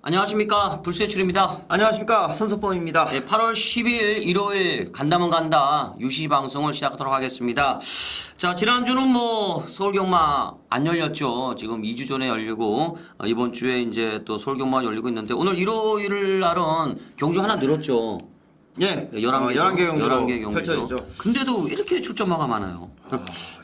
안녕하십니까, 불세출입니다. 안녕하십니까, 손석범입니다. 네, 8월 10일 일요일 간다면 간다 유시 방송을 시작하도록 하겠습니다. 자, 지난주는 서울경마 안 열렸죠. 지금 2주 전에 열리고 이번 주에 이제 또 서울경마가 열리고 있는데 오늘 일요일 날은 경주 하나 늘었죠. 예, 11개 경주로 펼쳐지죠. 근데도 왜 이렇게 출전마가 많아요?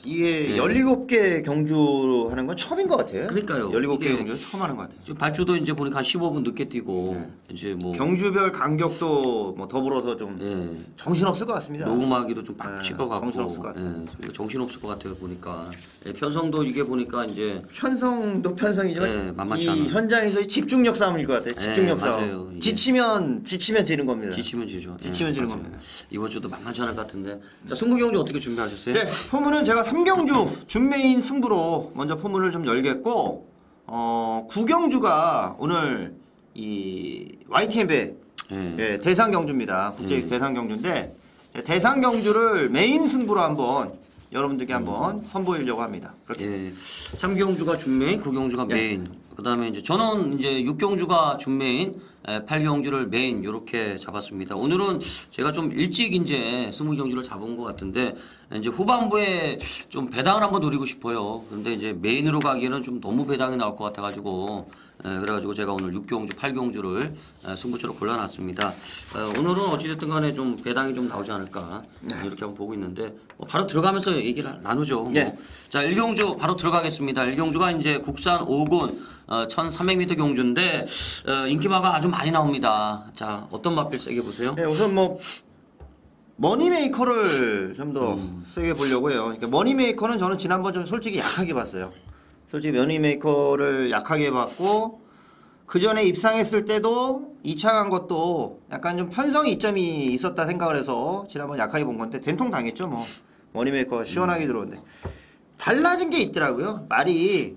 이게 17개 경주 하는 건 처음인 것 같아요. 그러니까요. 17개 경주 처음 하는 것 같아요. 지금 발주도 이제 보니까 한 15분 늦게 뛰고 이제 경주별 간격도 더불어서 좀 정신없을 것 같습니다. 녹음하기도 좀 빡칠 것 같고 정신없을 것 같아요. 정신없을 것 같아요 보니까. 편성도 이게 보니까 이제 편성도 편성이지만 만만치 이 않은. 현장에서 집중력 싸움일 것 같아요. 집중력 싸움. 맞아요. 이게. 지치면 지는 겁니다. 지치면 지죠. 지치면 지는 맞아요. 겁니다. 이번 주도 만만치 않을 것 같은데. 자, 승부 경주 어떻게 준비하셨어요? 네, 포문은 제가 3경주 준메인 승부로 먼저 포문을 좀 열겠고 9경주가 오늘 이 YTN배 대상 경주입니다. 국제 대상 경주인데 대상 경주를 메인 승부로 한번 여러분들께 한번 선보이려고 합니다. 그렇게. 3경주가 준메인, 9경주가 메인. 그다음에 이제 저는 이제 6경주가 준메인, 8경주를 메인 이렇게 잡았습니다. 오늘은 제가 좀 일찍 이제 20경주를 잡은 것 같은데 이제 후반부에 좀 배당을 한번 노리고 싶어요. 근데 이제 메인으로 가기에는 좀 너무 배당이 나올 것 같아가지고 그래가지고 제가 오늘 6경주, 8경주를 승부처로 골라놨습니다. 오늘은 어찌됐든 간에 좀 배당이 좀 나오지 않을까 이렇게 한번 보고 있는데 바로 들어가면서 얘기를 나누죠. 자, 1경주 바로 들어가겠습니다. 1경주가 이제 국산 5군 1300m 경주인데 인기마가 아주 많이 나옵니다. 자, 어떤 맛을 세게 보세요? 네, 우선 머니메이커를 좀 더 세게 보려고 해요. 그러니까 머니메이커는 저는 지난번 좀 솔직히 약하게 봤어요. 솔직히 머니메이커를 약하게 봤고 그 전에 입상했을 때도 2차 간 것도 약간 좀 편성 이점이 있었다 생각을 해서 지난번 약하게 본 건데 된통 당했죠. 머니메이커 시원하게 들어오는데 달라진 게 있더라고요. 말이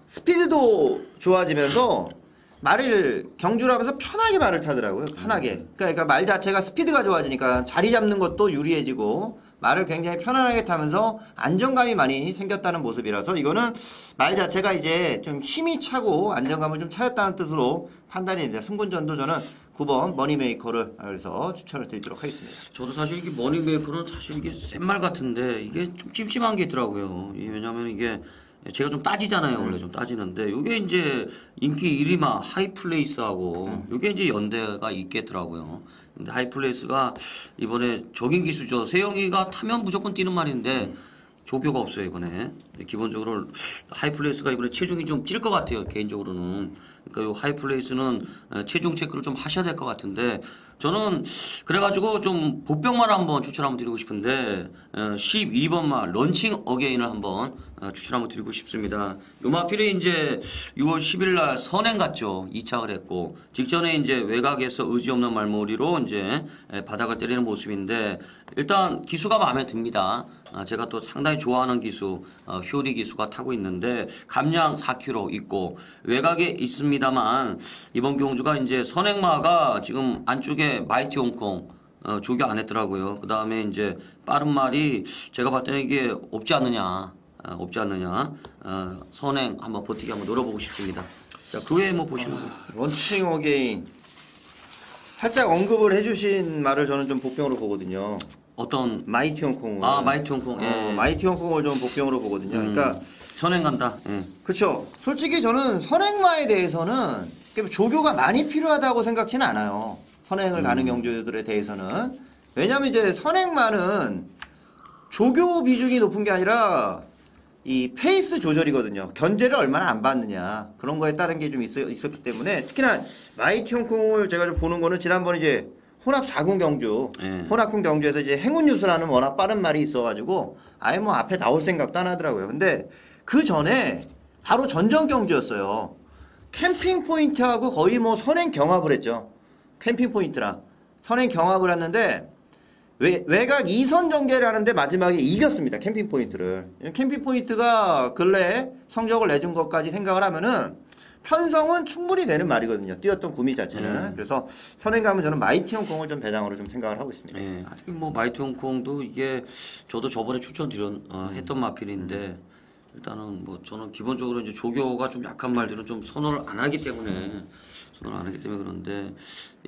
스피드도 좋아지면서 말을 경주를 하면서 편하게 말을 타더라고요. 편하게. 그러니까 말 자체가 스피드가 좋아지니까 자리 잡는 것도 유리해지고 말을 굉장히 편안하게 타면서 안정감이 많이 생겼다는 모습이라서 이거는 말 자체가 이제 좀 힘이 차고 안정감을 좀 찾았다는 뜻으로 판단이 됩니다. 승군전도 저는 9번 머니메이커를 그래서 추천을 드리도록 하겠습니다. 저도 사실 이게 머니메이커는 사실 이게 센 말 같은데 이게 좀 찜찜한 게 있더라고요. 왜냐면 이게 제가 좀 따지잖아요. 원래 좀 따지는데 이게 이제 인기 1위마 하이플레이스하고 이게 이제 연대가 있겠더라고요. 근데 하이플레이스가 이번에 적인 기수죠. 세영이가 타면 무조건 뛰는 말인데 조교가 없어요 이번에. 기본적으로 하이플레이스가 이번에 체중이 좀 찔 것 같아요 개인적으로는. 그러니까 요 하이플레이스는 체중 체크를 좀 하셔야 될 것 같은데 저는 그래가지고 좀 복병만 한번 추천 한번 드리고 싶은데 12번마 런칭 어게인을 한번 추천 한번 드리고 싶습니다. 요 마필이 이제 6월 10일 날 선행 갔죠. 2착을 했고 직전에 이제 외곽에서 의지 없는 말머리로 이제 바닥을 때리는 모습인데 일단 기수가 마음에 듭니다. 제가 또 상당히 좋아하는 기수 효리 기수가 타고 있는데 감량 4kg 있고 외곽에 있습니다만 이번 경주가 이제 선행마가 지금 안쪽에 마이티 홍콩 조교 안 했더라고요. 그 다음에 이제 빠른 말이 제가 봤을 때는 이게 없지 않느냐 선행 한번 버티기 한번 노려보고 싶습니다. 자, 그 외에 보시는 거 런칭 어게인 살짝 언급을 해주신 말을 저는 좀 복병으로 보거든요. 어떤 마이티 홍콩을 마이티 홍콩 마이티 홍콩을 좀 복병으로 보거든요. 그러니까 선행 간다. 그렇죠. 솔직히 저는 선행마에 대해서는 조교가 많이 필요하다고 생각지는 않아요. 선행을 가는 경주들에 대해서는. 왜냐면 이제 선행마는 조교 비중이 높은 게 아니라 이 페이스 조절이거든요. 견제를 얼마나 안 받느냐 그런 거에 따른 게 좀 있었기 때문에 특히나 마이티 홍콩을 제가 좀 보는 거는 지난번 이제 혼합 4군 경주, 혼합군 경주에서 이제 행운 유수라는 워낙 빠른 말이 있어가지고 아예 앞에 나올 생각도 안 하더라고요. 근데 그 전에 바로 전전 경주였어요. 캠핑 포인트하고 거의 선행 경합을 했죠. 캠핑 포인트랑 선행 경합을 했는데 외곽 2선 전개를 하는데 마지막에 이겼습니다. 캠핑 포인트를. 캠핑 포인트가 근래에 성적을 내준 것까지 생각을 하면은 편성은 충분히 되는 말이거든요. 뛰었던 구미 자체는. 그래서 선행 가면 저는 마이티 홍콩을 좀 배당으로 좀 생각을 하고 있습니다. 아직 마이티 홍콩도 이게 저도 저번에 했던 마필인데 일단은 저는 기본적으로 이제 조교가 좀 약한 말들은 좀 선호를 안 하기 때문에 저는 안 하기 때문에 그런데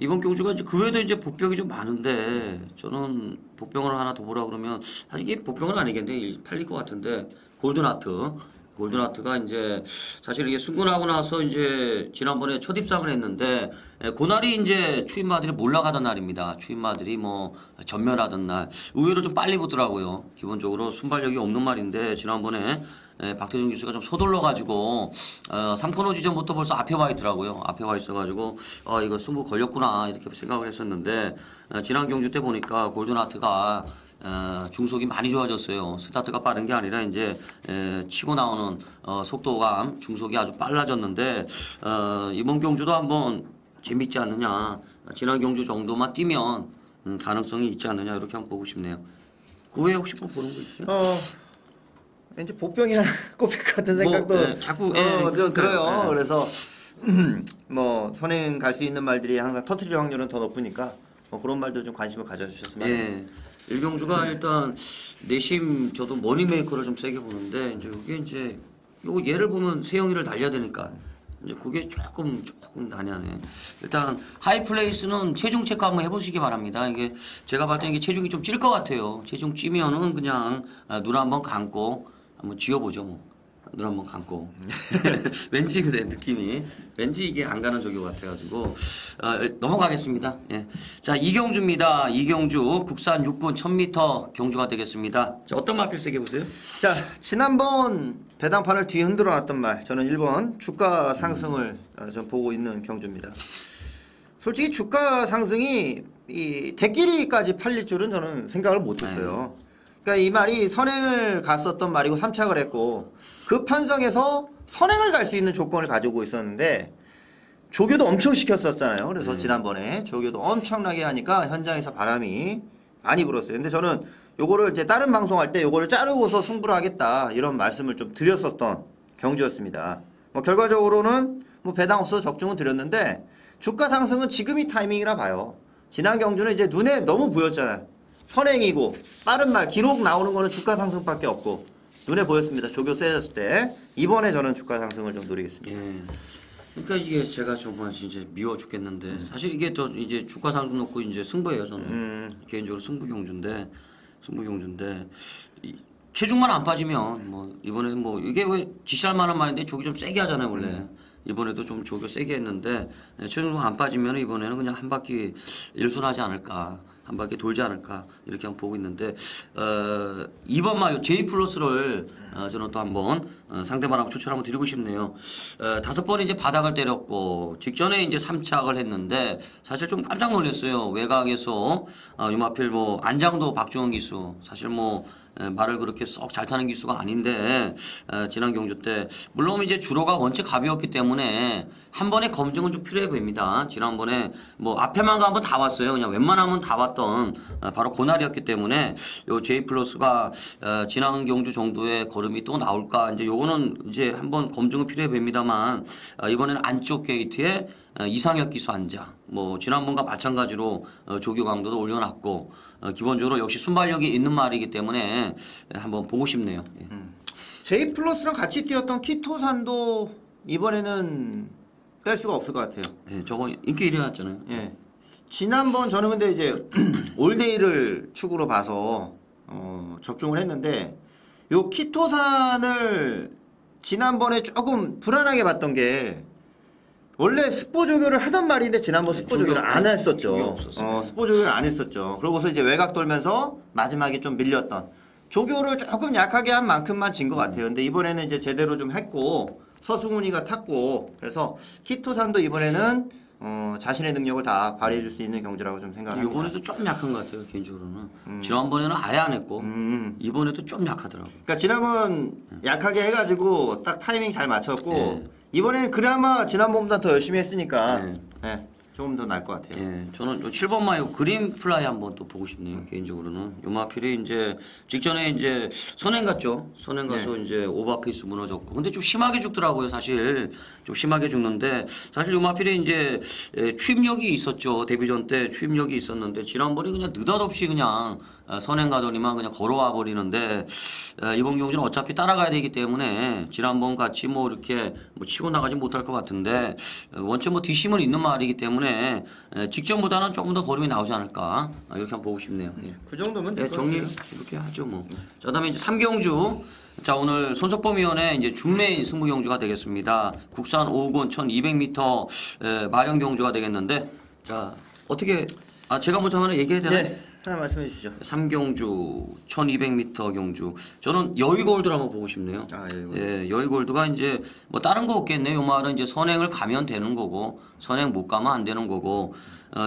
이번 경주가 이제 그 외에도 이제 복병이 좀 많은데 저는 복병을 하나 더 보라 그러면 사실 이게 복병은 아니겠는데 팔릴 것 같은데 골든하트가 이제 사실 이게 승군하고 나서 이제 지난번에 첫 입상을 했는데 그날이 이제 추임마들이 몰락하던 날입니다. 추임마들이 뭐 전멸하던 날 의외로 좀 빨리 붙더라고요. 기본적으로 순발력이 없는 말인데 지난번에 박태준 기수가 좀 서둘러가지고 3코너 지점부터 벌써 앞에 와 있더라고요. 앞에 와 있어가지고 이거 승부 걸렸구나 이렇게 생각을 했었는데 지난 경주 때 보니까 골든하트가 중속이 많이 좋아졌어요. 스타트가 빠른 게 아니라 이제 치고 나오는 속도감 중속이 아주 빨라졌는데 이번 경주도 한번 재밌지 않느냐. 지난 경주 정도만 뛰면 가능성이 있지 않느냐 이렇게 한번 보고 싶네요. 그 외에 혹시 뭐 보는 거 있어요? 왠지 복병이 하나 꼽힐 것 같은 생각도 자꾸 좀 들어요. 그래서 뭐 선행 갈 수 있는 말들이 항상 터트릴 확률은 더 높으니까 뭐 그런 말도 좀 관심을 가져주셨으면 예. 일경주가 일단 내심 저도 머니메이커를 좀 세게 보는데 이제 이게 이제 요거 예를 보면 세영이를 날려야 되니까 이제 그게 조금 난해하네. 일단 하이플레이스는 체중 체크 한번 해보시기 바랍니다. 이게 제가 봤을 때 이게 체중이 좀 찔 것 같아요. 체중 찌면은 그냥 눈 한번 감고 한번 쥐어보죠 뭐. 눈 한번 감고 왠지 그래 느낌이 왠지 이게 안 가는 저기 같아가지고 넘어가겠습니다. 예. 자 이경주입니다. 이경주 국산 6군 1000m 경주가 되겠습니다. 자 어떤 말필 세게 보세요? 자 지난번 배당판을 뒤 흔들어 놨던 말 저는 1번 주가 상승을 좀 보고 있는 경주입니다. 솔직히 주가 상승이 이 대끼리까지 팔릴 줄은 저는 생각을 못했어요. 그러니까 이 말이 선행을 갔었던 말이고 3착을 했고 그 편성에서 선행을 갈 수 있는 조건을 가지고 있었는데 조교도 엄청 시켰었잖아요. 그래서 지난번에 조교도 엄청나게 하니까 현장에서 바람이 많이 불었어요. 근데 저는 요거를 이제 다른 방송할 때 요거를 자르고서 승부를 하겠다 이런 말씀을 좀 드렸었던 경주였습니다. 뭐 결과적으로는 뭐 배당 없어서 적중은 드렸는데 주가 상승은 지금이 타이밍이라 봐요. 지난 경주는 이제 눈에 너무 보였잖아요. 선행이고 빠른 말 기록 나오는 거는 주가 상승밖에 없고 눈에 보였습니다. 조교 세졌을 때 이번에 저는 주가 상승을 좀 노리겠습니다. 예. 그러니까 이게 제가 정말 진짜 미워 죽겠는데 사실 이게 저 이제 주가 상승 놓고 이제 승부예요 저는 개인적으로 승부 경주인데 이 체중만 안 빠지면 뭐 이번에 뭐 이게 왜 지시할 만한 말인데 조기 좀 세게 하잖아요 원래. 이번에도 좀 조교 세게 했는데 체중만 안 빠지면 이번에는 그냥 한 바퀴 일순하지 않을까. 한 바퀴 돌지 않을까 이렇게 한번 보고 있는데 2번 마요 J 플러스를 저는 또 한번 상대방하고 추천 한번 드리고 싶네요. 5번 이제 바닥을 때렸고 직전에 이제 3착을 했는데 사실 좀 깜짝 놀랐어요. 외곽에서 유마필 뭐 안장도 박종원 기수 사실 뭐 말을 그렇게 썩 잘 타는 기수가 아닌데 지난 경주 때 물론 이제 주로가 원체 가벼웠기 때문에 한 번의 검증은 좀 필요해 보입니다. 지난번에 뭐 앞에만 가면 다 왔어요. 그냥 웬만하면 다 왔던 바로 그날이었기 때문에 요 J 플러스가 지난 경주 정도의 걸음이 또 나올까 이제 요거는 이제 한번 검증은 필요해 보입니다만 이번에는 안쪽 게이트에 이상혁 기수 앉아 뭐 지난번과 마찬가지로 조교 강도도 올려놨고 기본적으로 역시 순발력이 있는 말이기 때문에 한번 보고 싶네요. 예. J 플러스랑 같이 뛰었던 키토산도 이번에는 뺄 수가 없을 것 같아요. 예, 저거 인기 1위 났잖아요. 예. 지난번 저는 근데 이제 올데이를 축으로 봐서 적중을 했는데 요 키토산을 지난번에 조금 불안하게 봤던 게 원래 스포 조교를 하던 말인데 지난번 스포 조교를 안 했었죠. 스포 조교를 안 했었죠. 그러고서 이제 외곽 돌면서 마지막에 좀 밀렸던 조교를 조금 약하게 한 만큼만 진 것 같아요. 근데 이번에는 이제 제대로 좀 했고 서승훈이가 탔고 그래서 키토산도 이번에는 자신의 능력을 다 발휘해 줄 수 있는 경주라고 좀 생각합니다. 이번에도 좀 약한 것 같아요 개인적으로는. 지난번에는 아예 안 했고 이번에도 좀 약하더라고요. 그러니까 지난번 약하게 해가지고 딱 타이밍 잘 맞췄고 이번에는 그나마 지난번보다 더 열심히 했으니까 조금 더 나을 것 같아요. 예, 저는 요 7번 마요 그린 플라이 한번 또 보고 싶네요. 개인적으로는 요 마필이 이제 직전에 이제 선행 갔죠. 선행 가서 이제 오버페이스 무너졌고, 근데 좀 심하게 죽더라고요. 사실 좀 심하게 죽는데, 사실 요 마필이 이제 추임력이 있었죠. 데뷔전 때 추임력이 있었는데 지난번에 그냥 느닷없이 그냥 선행 가더니만 그냥 걸어와 버리는데, 이번 경기는 어차피 따라가야 되기 때문에 지난번 같이 뭐 이렇게 뭐 치고 나가지 못할 것 같은데, 원체 뭐 뒷심은 있는 말이기 때문에 직전보다는 조금 더 걸음이 나오지 않을까, 이렇게 한번 보고 싶네요. 예. 그 정도면 될 것 정리 같아요. 이렇게 하죠 뭐. 자, 그다음에 이제 3경주. 자, 오늘 손석범위원회 이제 준메인 승부 경주가 되겠습니다. 국산 5군 1200m 마련 경주가 되겠는데, 자, 어떻게 제가 먼저 하나 얘기해야 되나요? 네, 하나 말씀해 주시죠. 3경주 1200m 경주. 저는 여의골드를 한번 보고 싶네요. 아, 예, 여의골드가 이제 뭐 다른 거 없겠네요. 이 말은 이제 선행을 가면 되는 거고, 선행 못 가면 안 되는 거고,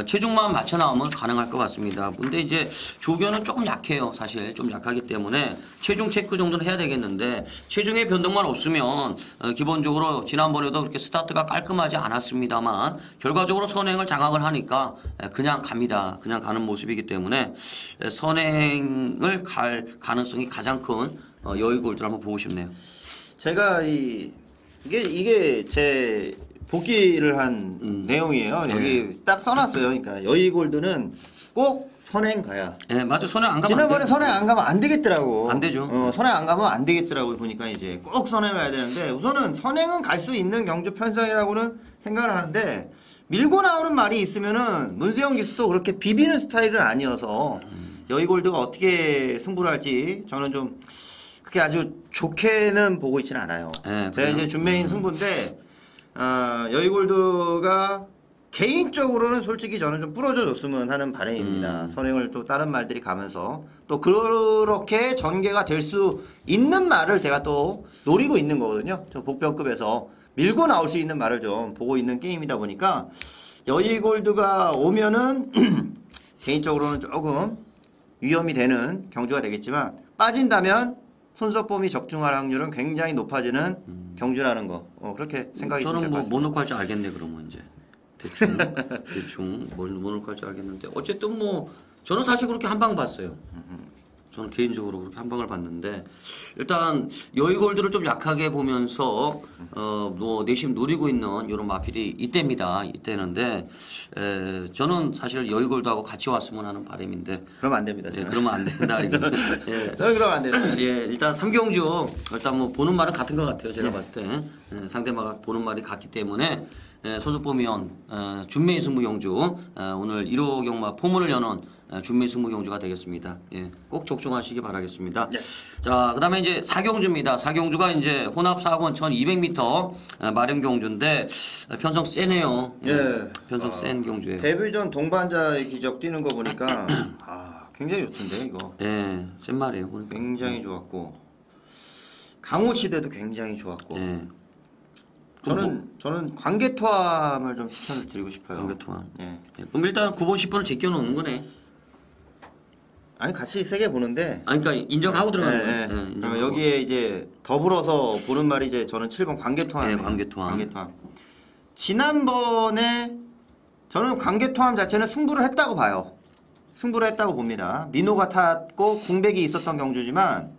체중만 맞춰 나오면 가능할 것 같습니다. 근데 이제 조견은 조금 약해요. 사실 좀 약하기 때문에 체중 체크 정도는 해야 되겠는데, 체중의 변동만 없으면 기본적으로 지난번에도 그렇게 스타트가 깔끔하지 않았습니다만 결과적으로 선행을 장악을 하니까 그냥 갑니다. 그냥 가는 모습이기 때문에 선행을 갈 가능성이 가장 큰 여의골드를 한번 보고 싶네요. 제가 이게 제 복기를 한 내용이에요. 여기 딱 써놨어요. 그러니까 여의골드는 꼭 선행 가야. 네, 맞아. 선행 안 가면 지난번에 안 선행 안 가면 안 되겠더라고. 안 되죠. 선행 안 가면 안 되겠더라고. 보니까 이제 꼭 선행 가야 되는데, 우선은 선행은 갈 수 있는 경주 편성이라고는 생각을 하는데, 밀고 나오는 말이 있으면은 문세영 기수도 그렇게 비비는 스타일은 아니어서 여의골드가 어떻게 승부를 할지 저는 좀 그렇게 아주 좋게는 보고 있지는 않아요. 네, 제가 이제 준메인 승부인데, 여의골드가 개인적으로는 솔직히 저는 좀 부러져 줬으면 하는 바람입니다. 선행을 또 다른 말들이 가면서 또 그렇게 전개가 될 수 있는 말을 제가 또 노리고 있는 거거든요. 저 복병급에서 밀고 나올 수 있는 말을 좀 보고 있는 게임이다 보니까 여의골드가 오면은 개인적으로는 조금 위험이 되는 경주가 되겠지만, 빠진다면 손석범이 적중할 확률은 굉장히 높아지는 경주라는 거, 그렇게 생각이 좀 저는 될 것 뭐 같습니다. 뭐 놓고 할지 알겠네. 그러면 이제 대충 뭐 놓고 할지 알겠는데, 어쨌든 뭐 저는 사실 그렇게 한 방 봤어요. 저는 개인적으로 그렇게 한 방을 봤는데, 일단 여의골드를 좀 약하게 보면서 뭐 내심 노리고 있는 이런 마필이 이때입니다. 이때는데, 저는 사실 여의골드하고 같이 왔으면 하는 바람인데, 그러면 안 됩니다. 예, 저는. 그러면 안 된다 이거. 예. 저는 그러면 안 됩니다. 예, 일단 3경주 일단 뭐 보는 말은 같은 것 같아요. 제가 봤을 때 상대마가 보는 말이 같기 때문에 손석범 위원 준메인 승부 경주 오늘 1호 경마 포문을 여는 준메인 승부 경주가 되겠습니다. 예, 꼭 적중하시기 바라겠습니다. 네. 자, 그다음에 이제 4경주입니다. 4경주가 이제 혼합 4권 1200m 마련 경주인데 편성 세네요. 예. 편성 센 경주예요. 데뷔전 동반자의 기적 뛰는 거 보니까 굉장히 좋던데 이거. 예, 센 말이에요. 보니까. 굉장히 좋았고, 강호 시대도 굉장히 좋았고. 예. 저는 관계토함을 좀 추천을 드리고 싶어요. 관계토함. 예. 예, 그럼 일단 9번 10번을 제껴 놓는 거네. 아니 같이 세게 보는데. 아니, 그러니까 인정하고 들어가는 거예요. 예. 예, 인정하고. 여기에 이제 더불어서 보는 말이 이제 저는 7번 관계토함. 예, 관계토함. 지난번에 저는 관계토함 자체는 승부를 했다고 봐요. 승부를 했다고 봅니다. 민호가 탔고 공백이 있었던 경주지만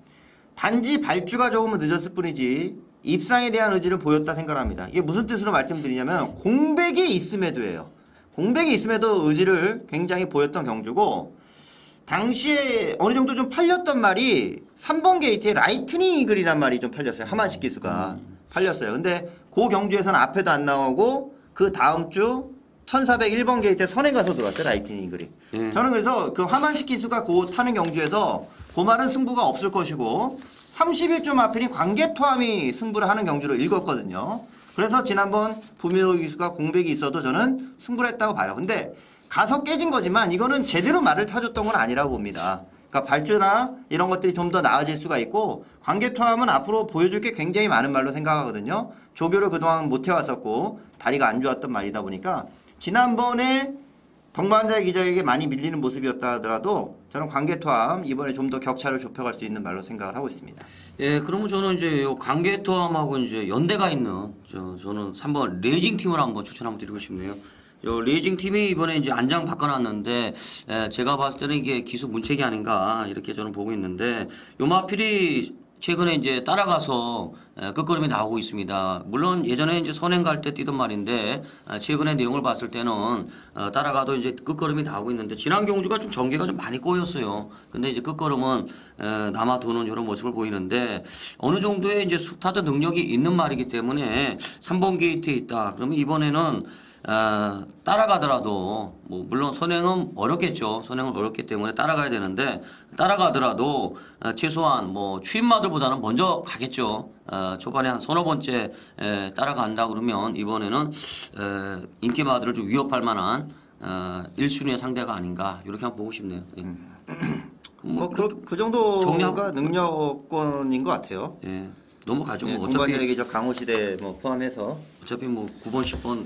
단지 발주가 조금은 늦었을 뿐이지 입상에 대한 의지를 보였다 생각합니다. 이게 무슨 뜻으로 말씀드리냐면, 공백이 있음에도예요. 공백이 있음에도 의지를 굉장히 보였던 경주고, 당시에 어느 정도 좀 팔렸던 말이 3번 게이트의 라이트닝 이글이란 말이 좀 팔렸어요. 하만식 기수가 팔렸어요. 근데 그 경주에서는 앞에도 안 나오고, 그 다음 주 1401번 게이트에 선에 가서 들어왔어요. 라이트닝 이글이. 저는 그래서 그 하만식 기수가 그 타는 경주에서 그 말은 승부가 없을 것이고 31조 마필이 관계토함이 승부를 하는 경주로 읽었거든요. 그래서 지난번 부미호 기수가 공백이 있어도 저는 승부를 했다고 봐요. 근데 가서 깨진 거지만 이거는 제대로 말을 타줬던 건 아니라고 봅니다. 그러니까 발주나 이런 것들이 좀 더 나아질 수가 있고, 관계토함은 앞으로 보여줄 게 굉장히 많은 말로 생각하거든요. 조교를 그동안 못 해왔었고 다리가 안 좋았던 말이다 보니까 지난번에 동반자의 기적에게 많이 밀리는 모습이었다 하더라도 저는 관계토함 이번에 좀 더 격차를 좁혀갈 수 있는 말로 생각을 하고 있습니다. 예, 그러면 저는 이제 요 관계토함하고 이제 연대가 있는 저는 3번 레이징 팀을 한번 추천 한번 드리고 싶네요. 레이징 팀이 이번에 이제 안장 바꿔놨는데 제가 봤을 때는 이게 기수 문책이 아닌가 이렇게 저는 보고 있는데 요마필이 최근에 이제 따라가서 끝걸음이 나오고 있습니다. 물론 예전에 이제 선행 갈 때 뛰던 말인데 최근에 내용을 봤을 때는 따라가도 이제 끝걸음이 나오고 있는데 지난 경주가 좀 전개가 좀 많이 꼬였어요. 근데 이제 끝걸음은 남아 도는 이런 모습을 보이는데 어느 정도의 이제 스타트 능력이 있는 말이기 때문에 3번 게이트에 있다. 그러면 이번에는 따라가더라도 뭐 물론 선행은 어렵겠죠. 선행은 어렵기 때문에 따라가야 되는데 따라가더라도 최소한 뭐 추임마들보다는 먼저 가겠죠. 초반에 한 서너 번째 따라간다 그러면 이번에는 인기마들을 좀 위협할 만한 1순위의 상대가 아닌가 이렇게 한번 보고 싶네요. 예. 그 정도가 정리하고- 능력권인 것 같아요. 예. 넘어가죠. 예, 뭐 동반자에게 저 강호시대 뭐 포함해서 어차피 뭐 9번 10번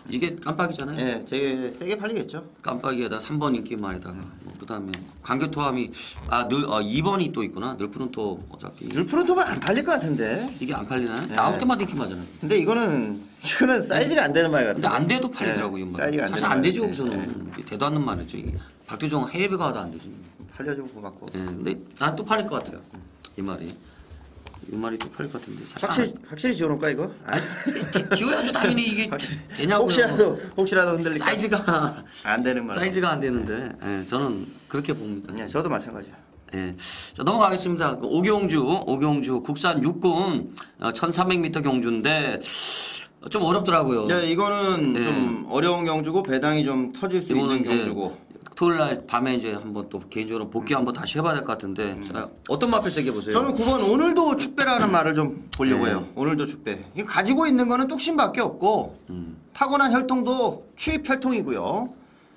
이게 깜빡이잖아요. 예, 되게 세게 팔리겠죠. 깜빡이에다 3번 인기마에다가 뭐 그다음에 간교토함이 2번이 또 있구나. 늘푸른토 어차피 늘푸른토만 안 팔릴 것 같은데. 이게 안 팔리나요? 네. 나올 때마다 인기마잖아요. 근데 이거는 사이즈가 안 되는 말 같아요. 근데 안 돼도 팔리더라고요. 네, 이 말. 사이즈가 안 사실 되는 안 되죠. 말. 우선은 이게 대도 않는 말이죠. 이게 박두종 해외가 와도 안 되지. 팔려주고 고맙고. 예, 근데 난 또 팔릴 것 같아요. 이 말이. 이 말이 또 팔릴 것 같은데. 사실 확실히 지워놓을까 이거? 지워야죠. 당연히 이게 되냐고요. 혹시라도 흔들릴까? 사이즈가 안 되는 말. 사이즈가 안 되는데 예, 저는 그렇게 봅니다. 예, 저도 마찬가지야. 예. 자, 넘어가겠습니다. 그 오경주 국산 육군 1300m 경주인데 좀 어렵더라고요. 이거는 네. 좀 어려운 경주고 배당이 좀 터질 수 이거는 있는 이제 경주고. 토요일 날 밤에 이제 한번 또 개인적으로 복귀 한번 다시 해봐야 될 것 같은데 자, 어떤 마필 세게 보세요? 저는 9번 오늘도 축배라는 말을 좀 보려고 네. 해요. 오늘도 축배. 이게 가지고 있는 거는 뚝심밖에 없고 타고난 혈통도 추입 혈통이고요.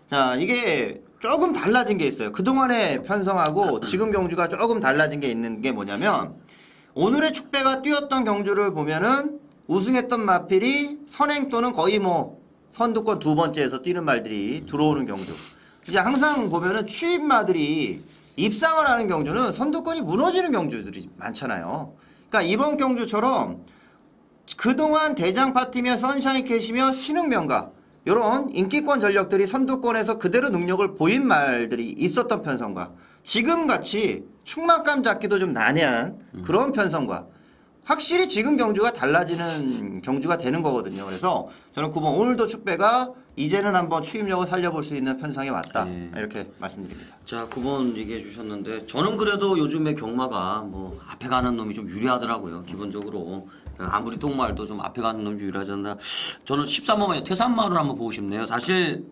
자, 이게 조금 달라진 게 있어요. 그동안의 편성하고 지금 경주가 조금 달라진 게 있는 게 뭐냐면 오늘의 축배가 뛰었던 경주를 보면은 우승했던 마필이 선행 또는 거의 뭐 선두권 두 번째에서 뛰는 말들이 들어오는 경주. 이제 항상 보면은 추임마들이 입상을 하는 경주는 선두권이 무너지는 경주들이 많잖아요. 그러니까 이번 경주처럼 그동안 대장 파티며 선샤인 캣이며 신흥명가 이런 인기권 전력들이 선두권에서 그대로 능력을 보인 말들이 있었던 편성과 지금같이 충만감 잡기도 좀 난해한 그런 편성과 확실히 지금 경주가 달라지는 경주가 되는 거거든요. 그래서 저는 9번 오늘도 축배가 이제는 한번 추임력을 살려볼 수 있는 편성에 왔다. 네. 이렇게 말씀드립니다. 자, 9번 얘기해 주셨는데 저는 그래도 요즘에 경마가 뭐 앞에 가는 놈이 좀 유리하더라고요. 기본적으로 아무리 똥말도 좀 앞에 가는 놈이 유리하잖아. 저는 13번에 태산말을 한번 보고 싶네요. 사실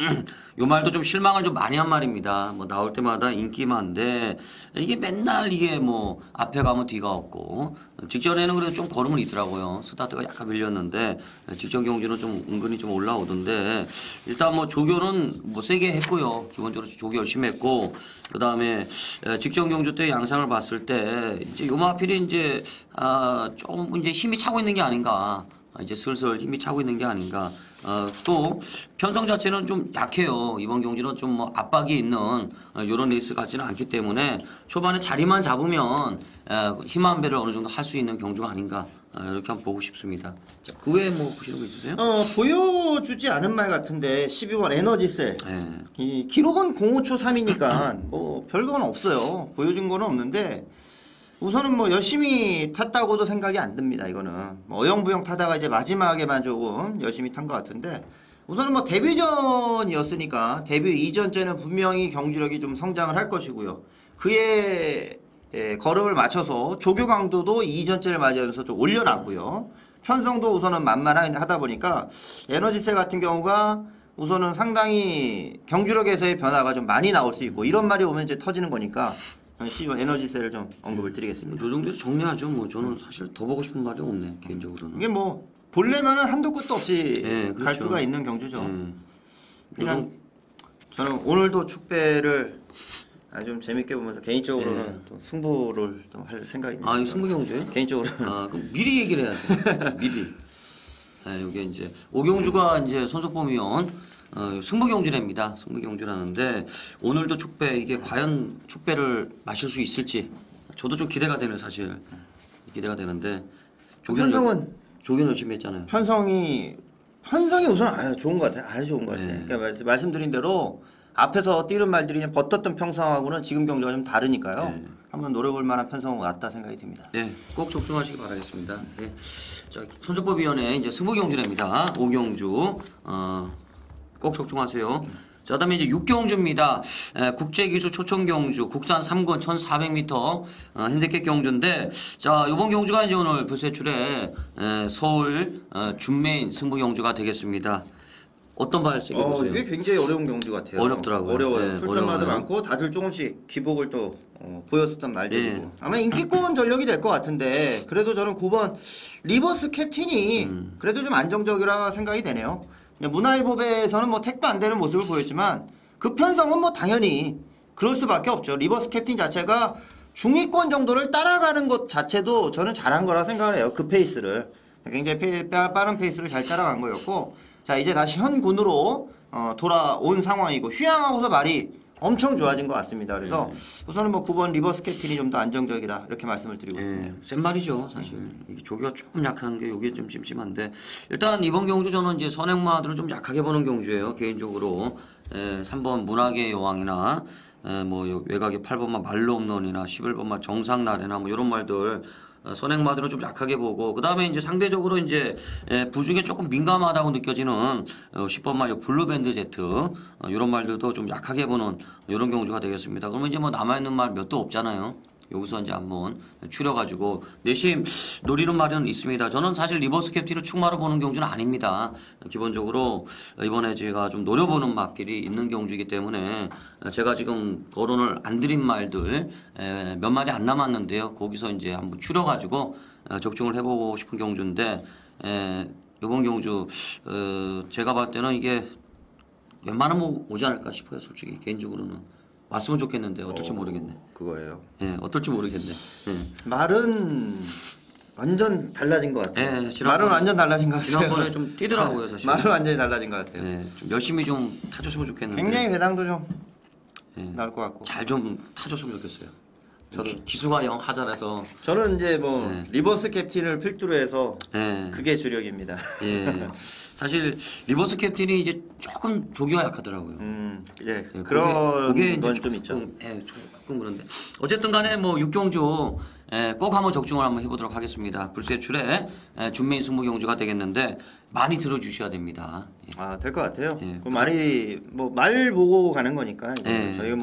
요 말도 좀 실망을 좀 많이 한 말입니다. 뭐 나올 때마다 인기만데 이게 맨날 이게 뭐 앞에 가면 뒤가 없고 직전에는 그래도 좀 걸음은 있더라고요. 스타트가 약간 밀렸는데 직전 경주는 좀 은근히 좀 올라오던데 일단 뭐 조교는 뭐 세게 했고요. 기본적으로 조교 열심히 했고 그 다음에 직전 경주 때 양상을 봤을 때 이제 요마필이 이제 좀 이제 힘이 차고 있는 게 아닌가. 이제 슬슬 힘이 차고 있는 게 아닌가. 또 편성 자체는 좀 약해요. 이번 경기는 좀 뭐 압박이 있는 이런 레이스 같지는 않기 때문에 초반에 자리만 잡으면 힘 한 배를 어느 정도 할 수 있는 경주가 아닌가. 이렇게 한번 보고 싶습니다. 자, 그 외에 뭐 보시는 거 있으세요? 보여주지 않은 말 같은데 12번 에너지셀. 네. 이 기록은 05초 3이니까 뭐 별건 없어요. 보여준 거는 없는데 우선은 뭐 열심히 탔다고도 생각이 안 듭니다. 이거는 뭐 어영부영 타다가 이제 마지막에만 조금 열심히 탄 것 같은데 우선은 뭐 데뷔전이었으니까 데뷔 이전째는 분명히 경주력이 좀 성장을 할 것이고요. 그의 걸음을 맞춰서 조교 강도도 이전째를 맞이하면서 좀 올려놨고요. 편성도 우선은 만만하다 보니까 에너지셀 같은 경우가 우선은 상당히 경주력에서의 변화가 좀 많이 나올 수 있고 이런 말이 오면 이제 터지는 거니까 12번 에너지셀을 좀 언급을 드리겠습니다. 요 정도에서 정리하죠. 뭐 저는 사실 더 보고 싶은 말이 없네 개인적으로는. 이게 뭐 보려면은 한도 끝도 없이 예, 갈 그렇죠. 수가 있는 경주죠. 그러니까 그냥 저는 오늘도 축배를 좀 재밌게 보면서 개인적으로는 또 승부를 좀 할 생각입니다. 이 승부 경주예요? 개인적으로 그럼 미리 얘기를 해야 돼. 미리. 이게 이제 오경주가 이제 손석범위원 승부 경주랍니다. 승부 경주라는데 오늘도 축배 이게 과연 축배를 마실 수 있을지 저도 좀 기대가 되는 사실 기대가 되는데 편성은 조견 열심히 했잖아요. 편성이 편성이 우선 좋은 것 같아요. 아주 좋은 것 같아요. 네. 그러니까 말씀드린 대로 앞에서 뛰는 말들이 그냥 버텼던 편성하고는 지금 경기가 좀 다르니까요. 네. 한번 노려볼 만한 편성은 왔다 생각이 듭니다. 네, 꼭 적중하시기 바라겠습니다. 네. 자, 선수법위원회 이제 승부경주입니다. 5경주 꼭 적중하세요. 자, 그다음에 이제 6경주입니다. 국제기수 초청경주 국산 3권 1,400m 핸디캡 경주인데, 자, 이번 경주가 이제 오늘 불세출에 서울 준메인 승부경주가 되겠습니다. 어떤 발색이 보세요? 이게 굉장히 어려운 경주 같아요. 어렵더라고요. 어려워요. 네, 출전마도 어려워요. 많고 다들 조금씩 기복을 또 보였었단 말들이고 네. 아마 인기권 전력이 될 것 같은데 그래도 저는 9번 리버스 캡틴이 그래도 좀 안정적이라 생각이 되네요. 문화일보배에서는 뭐 택도 안 되는 모습을 보였지만 그 편성은 뭐 당연히 그럴 수밖에 없죠. 리버스 캡틴 자체가 중위권 정도를 따라가는 것 자체도 저는 잘한 거라 생각을 해요. 그 페이스를 굉장히 빠른 페이스를 잘 따라간 거였고, 자 이제 다시 현군으로 돌아온 상황이고 휴양하고서 말이 엄청 좋아진 것 같습니다. 그래서 우선은 뭐 9번 리버스 캡틴이 좀 더 안정적이라 이렇게 말씀을 드리고 있습니다. 예, 센 말이죠, 사실. 이게 조기가 조금 약한 게 이게 좀 찜찜한데, 일단 이번 경주 저는 이제 선행마들은 좀 약하게 보는 경주예요, 개인적으로. 3번 문학의 여왕이나, 뭐 외곽의 8번마 말로홈런이나 11번마 정상나래나 뭐 이런 말들. 선행마들은 좀 약하게 보고, 그 다음에 이제 상대적으로 이제 부중에 조금 민감하다고 느껴지는 10번마 블루밴드 제트 이런 말들도 좀 약하게 보는 이런 경주가 되겠습니다. 그러면 이제 뭐 남아있는 말 몇도 없잖아요. 여기서 이제 한번 추려가지고 내심 노리는 말은 있습니다. 저는 사실 리버스 캡틴을 축마로 보는 경주는 아닙니다. 기본적으로 이번에 제가 좀 노려보는 맛길이 있는 경주이기 때문에 제가 지금 거론을 안 드린 말들 몇 마디 안 남았는데요. 거기서 이제 한번 추려가지고 적중을 해보고 싶은 경주인데, 이번 경주 제가 봤을 때는 이게 웬만하면 오지 않을까 싶어요. 솔직히 개인적으로는. 왔으면 좋겠는데 어떨지 모르겠네. 그거예요. 예, 어떨지 모르겠네. 예. 말은 완전 달라진 것 같아요. 예, 말은 완전 달라진 것 같아요. 지난번에 좀 뛰더라고요, 사실. 말은 완전히 달라진 것 같아요. 예, 좀 열심히 좀 타줬으면 좋겠는데. 굉장히 배당도 좀 예. 나올 것 같고. 잘 좀 타줬으면 좋겠어요. 저도. 기수가 영 하자라서. 저는 이제 뭐 네. 리버스 캡틴을 필두로 해서 예. 그게 주력입니다. 예. 사실 리버스 캡틴이 이제 조금 조기가 약하더라고요. 예, 예, 그런 그게 건 이제 좀 있죠. 예, 조금 그런데 어쨌든 간에 뭐 6경주 꼭 한번 적중을 한번 해보도록 하겠습니다. 불세출에 준메인 승부 경주가 되겠는데 많이 들어주셔야 됩니다. 예. 아, 될 것 같아요. 예, 그 말이 뭐 말 보고 가는 거니까 예. 저희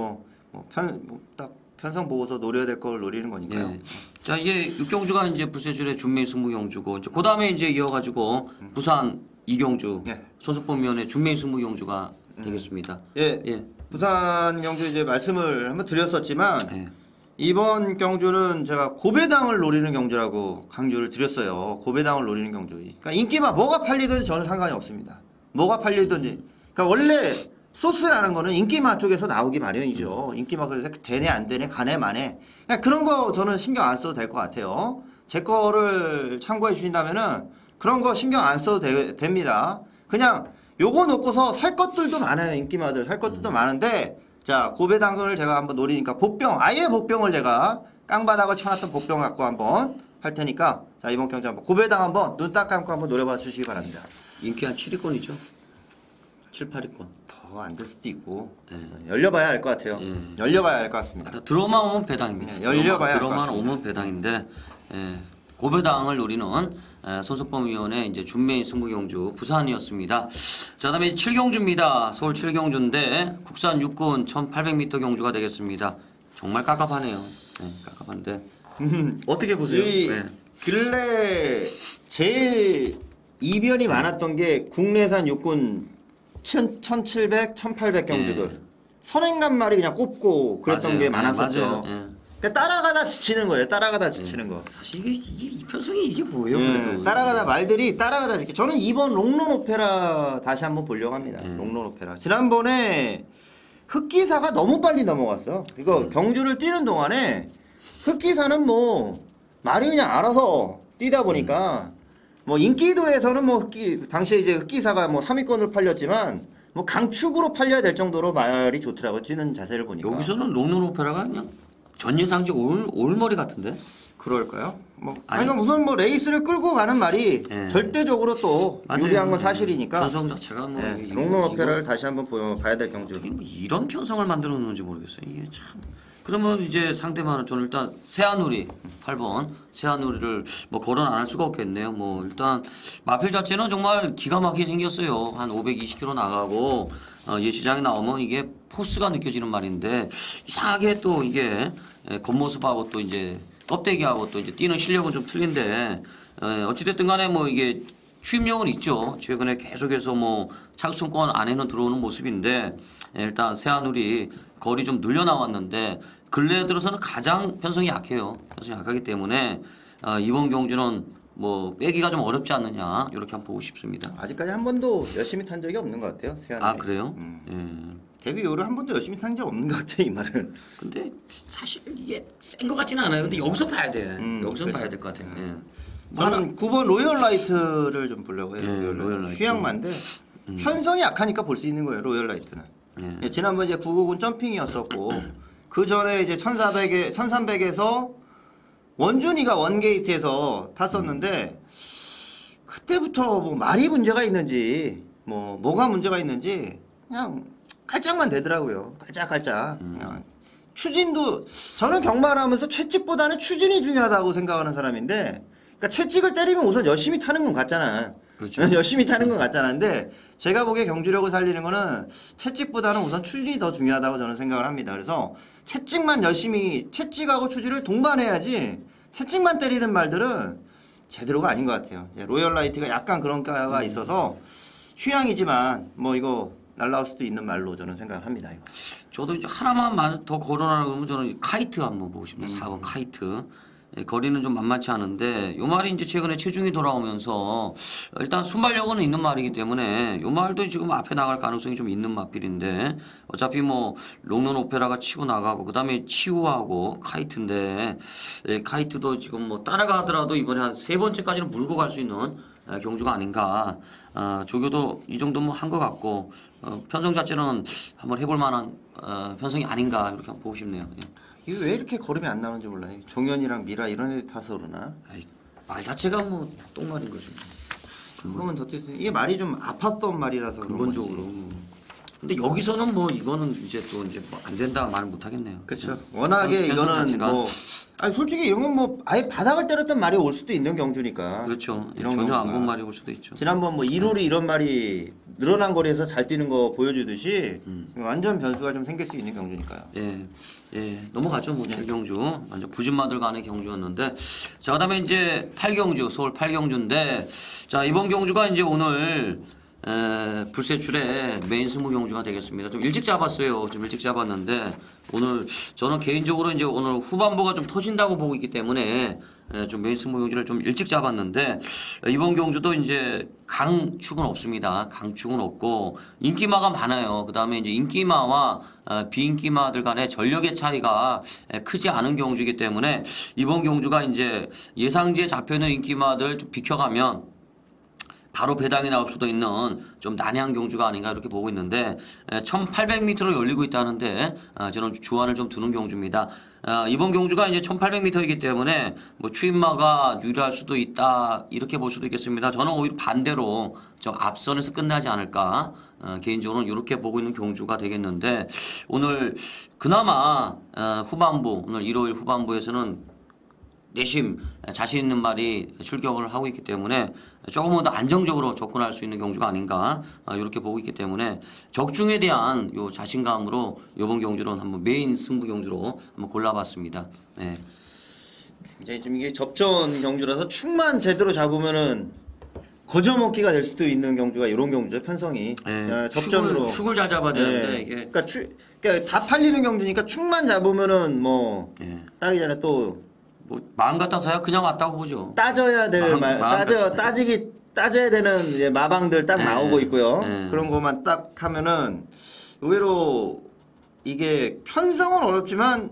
딱 편성 보고서 노려야 될 걸 노리는 거니까요. 예. 자, 이게 6경주가 이제 불세출의 준메인 승부 경주고, 그 다음에 이제 이어가지고 부산 2경주 예. 손석범위원회 준메인 승부 경주가 되겠습니다. 예, 예. 부산 경주 이제 말씀을 한번 드렸었지만 예. 이번 경주는 제가 고배당을 노리는 경주라고 강조를 드렸어요. 고배당을 노리는 경주. 그러니까 인기만 뭐가 팔리든지 저는 상관이 없습니다. 뭐가 팔리든지. 그러니까 원래 소스라는 거는 인기마 쪽에서 나오기 마련이죠. 인기마가 되네 안 되네 가네 마네. 그냥 그런 거 저는 신경 안 써도 될 것 같아요. 제 거를 참고해 주신다면은 그런 거 신경 안 써도 됩니다. 그냥 요거 놓고서 살 것들도 많아요. 인기마들 살 것들도 많은데, 자 고배당을 제가 한번 노리니까 아예 보병을 제가 깡바닥을 쳐놨던 보병 갖고 한번 할 테니까, 자 이번 경주 한번 고배당 한번 눈 딱 감고 한번 노려봐 주시기 바랍니다. 인기 한 7위권이죠. 7, 8위권. 더 안 될 수도 있고 열려봐야 알 것 같아요. 열려봐야 알 것 같습니다. 들어만 오면 배당입니다. 네, 열려봐야 알 것 들어만 같습니다. 오면 배당인데, 고배당을 노리는 손석범위원회 이제 준메인 승부 경주 부산이었습니다. 자, 그다음에 7경주입니다. 서울 7경주인데 국산 육군 1,800m 경주가 되겠습니다. 정말 깝깝하네요. 네, 깝깝한데 어떻게 보세요? 이 네. 근래 제일 이변이 많았던 게 국내산 육군 1,700, 1,800 경주들. 선행간 말이 그냥 꼽고 그랬던 맞아요. 게 많았었죠. 맞아요. 예. 그러니까 따라가다 지치는 거예요. 따라가다 지치는 거. 사실 이게 이 편성이 이게 뭐예요? 그래도 따라가다 말들이 따라가다 지치. 저는 이번 롱런 오페라 다시 한번 보려고 합니다. 롱런 오페라. 지난번에 흑기사가 너무 빨리 넘어갔어. 이거 경주를 뛰는 동안에 흑기사는 뭐 말이 그냥 알아서 뛰다 보니까 뭐 인기도에서는 뭐 당시에 이제 흑기사가 뭐 3위권으로 팔렸지만 뭐 강축으로 팔려야 될 정도로 말이 좋더라고요. 뛰는 자세를 보니까. 여기서는 롱런 오페라가 그냥 전 예상지 올머리 같은데? 그럴까요? 뭐 아니, 그러니까 우선 뭐 레이스를 끌고 가는 말이 예. 절대적으로 또 맞아요. 유리한 건 사실이니까. 편성 자체가 뭐 예, 이거- 롱런 이거- 오페라를 다시 한번 봐야 될 경주. 어떻게 뭐 이런 편성을 만들어 놓는지 모르겠어요. 이게 참. 그러면 이제 상대방은 저는 일단 세아누리 8번 세아누리를 뭐 거론 안 할 수가 없겠네요. 뭐 일단 마필 자체는 정말 기가 막히게 생겼어요. 한 520km 나가고 예시장에 나오면 이게 포스가 느껴지는 말인데 이상하게 또 이게 겉모습하고 또 이제 껍데기하고 또 이제 뛰는 실력은 좀 틀린데 어찌됐든 간에 뭐 이게 취임력은 있죠. 최근에 계속해서 뭐 착순권 안에는 들어오는 모습인데 일단 세아누리 거리 좀 늘려 나왔는데 근래 들어서는 가장 편성이 약해요. 편성이 약하기 때문에 이번 경주는 뭐 빼기가 좀 어렵지 않느냐 이렇게 한번 보고 싶습니다. 아직까지 한 번도 열심히 탄 적이 없는 것 같아요. 세안이. 아 그래요? 데뷔 이후로 한 번도 열심히 탄 적 없는 것 같아 이 말을. 근데 사실 이게 센 것 같지는 않아요. 근데 여기서 봐야 돼. 여기서 그렇죠. 봐야 될 것 같아요. 예. 뭐 하나- 저는 9번 로열라이트를 좀 보려고 해요. 예, 로열라이트. 휴양만데 편성이 약하니까 볼 수 있는 거예요. 로열라이트는. 예. 예, 지난번 이제 9곡은 점핑이었었고 그 전에 이제 1300에서 원준이가 원게이트에서 탔었는데 그때부터 뭐 말이 문제가 있는지 뭐가 문제가 있는지 그냥 깔짝만 되더라고요. 깔짝깔짝. 그냥 추진도 저는 경마하면서 채찍보다는 추진이 중요하다고 생각하는 사람인데 그러니까 채찍을 때리면 우선 열심히 타는 건 같잖아. 그렇죠. 열심히 타는 건 같잖아. 근데 제가 보기에 경주력을 살리는 거는 채찍보다는 우선 추진이 더 중요하다고 저는 생각을 합니다. 그래서 채찍만 열심히 채찍하고 추진을 동반해야지 채찍만 때리는 말들은 제대로가 아닌 것 같아요. 로열라이트가 약간 그런 까가 있어서 휴양이지만 뭐 이거 날라올 수도 있는 말로 저는 생각을 합니다. 이거. 저도 이제 하나만 더 거론하려고 그러면 저는 카이트 한번 보고 싶네요. 4번 카이트. 예, 거리는 좀 만만치 않은데 요 말이 이제 최근에 체중이 돌아오면서 일단 순발력은 있는 말이기 때문에 요 말도 지금 앞에 나갈 가능성이 좀 있는 마필인데 어차피 뭐 롱런 오페라가 치고 나가고 그다음에 치우하고 카이트인데 카이트도 지금 뭐 따라가더라도 이번에 한 세 번째까지는 물고 갈 수 있는 경주가 아닌가. 조교도 이 정도면 한 것 같고 편성 자체는 한번 해볼 만한 편성이 아닌가 이렇게 한번 보고 싶네요. 예. 이거 왜 이렇게 걸음이 안 나오는지 몰라요. 종현이랑 미라 이런 애들 타서 그러나? 아이, 말 자체가 뭐 똥말인 거죠. 그거면 더 뛰었어요. 이게 말이 좀 아팠던 말이라서 그런 근본적으로. 거지. 근데 여기서는 뭐 이거는 이제 또 이제 뭐 안 된다 말을 못 하겠네요. 그렇죠. 워낙에 편성 이거는 자체가. 뭐 아니 솔직히 이런 건 뭐 아예 바닥을 때렸던 말이 올 수도 있는 경주니까. 그렇죠. 이런 전혀 안 경우가. 본 말이 올 수도 있죠. 지난번 뭐 이룰이 이런 말이 늘어난 거리에서 잘 뛰는 거 보여주듯이 완전 변수가 좀 생길 수 있는 경주니까요. 예, 넘어가죠. 뭐 7경주 완전 부진마들 간의 경주였는데 자 그다음에 이제 8경주 서울 8경주인데 자 이번 경주가 이제 오늘 불세출의 메인 스무 경주가 되겠습니다. 좀 일찍 잡았어요. 좀 일찍 잡았는데 오늘 저는 개인적으로 이제 오늘 후반부가 좀 터진다고 보고 있기 때문에 좀 메인 스무 경주를 좀 일찍 잡았는데 이번 경주도 이제 강축은 없습니다. 강축은 없고 인기마가 많아요. 그 다음에 이제 인기마와 비인기마들 간의 전력의 차이가 크지 않은 경주이기 때문에 이번 경주가 이제 예상지에 잡혀있는 인기마들 좀 비켜가면 바로 배당이 나올 수도 있는 좀 난해한 경주가 아닌가 이렇게 보고 있는데 1800m로 열리고 있다는데 저는 주안을 좀 두는 경주입니다. 이번 경주가 이제 1800m이기 때문에 뭐 추임마가 유리할 수도 있다 이렇게 볼 수도 있겠습니다. 저는 오히려 반대로 좀 앞선에서 끝나지 않을까 개인적으로는 이렇게 보고 있는 경주가 되겠는데 오늘 그나마 후반부 오늘 일요일 후반부에서는 내심 자신 있는 말이 출격을 하고 있기 때문에 조금은 더 안정적으로 접근할 수 있는 경주가 아닌가 이렇게 보고 있기 때문에 적중에 대한 요 자신감으로 이번 경주는 한번 메인 승부 경주로 한번 골라봤습니다. 네. 굉장히 좀 이게 접전 경주라서 축만 제대로 잡으면은 거저먹기가 될 수도 있는 경주가 이런 경주죠. 편성이 접전으로 축을 잘 잡아야 되는데 이게 그러니까 다 팔리는 경주니까 축만 잡으면은 뭐 예. 따기 전에 또 뭐 마음 같아서야 그냥 왔다고 보죠. 따져야 될 따져야 되는 이제 마방들 딱 네. 나오고 있고요. 네. 그런 것만 딱 하면은 의외로 이게 편성은 어렵지만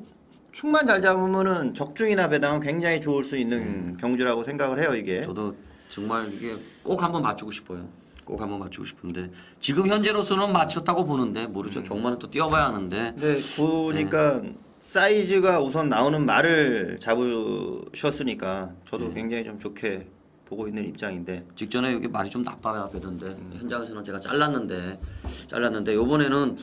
축만 잘 잡으면은 적중이나 배당은 굉장히 좋을 수 있는 경주라고 생각을 해요. 이게. 저도 정말 이게 꼭 한번 맞추고 싶어요. 꼭 한번 맞추고 싶은데 지금 현재로서는 맞췄다고 보는데 모르죠. 경마는 또 뛰어봐야 하는데 근데 보니까 사이즈가 우선 나오는 말을 잡으셨으니까 저도 굉장히 좀 좋게 보고 있는 입장인데 직전에 여기 말이 좀 나빠배던데 현장에서는 제가 잘랐는데 요번에는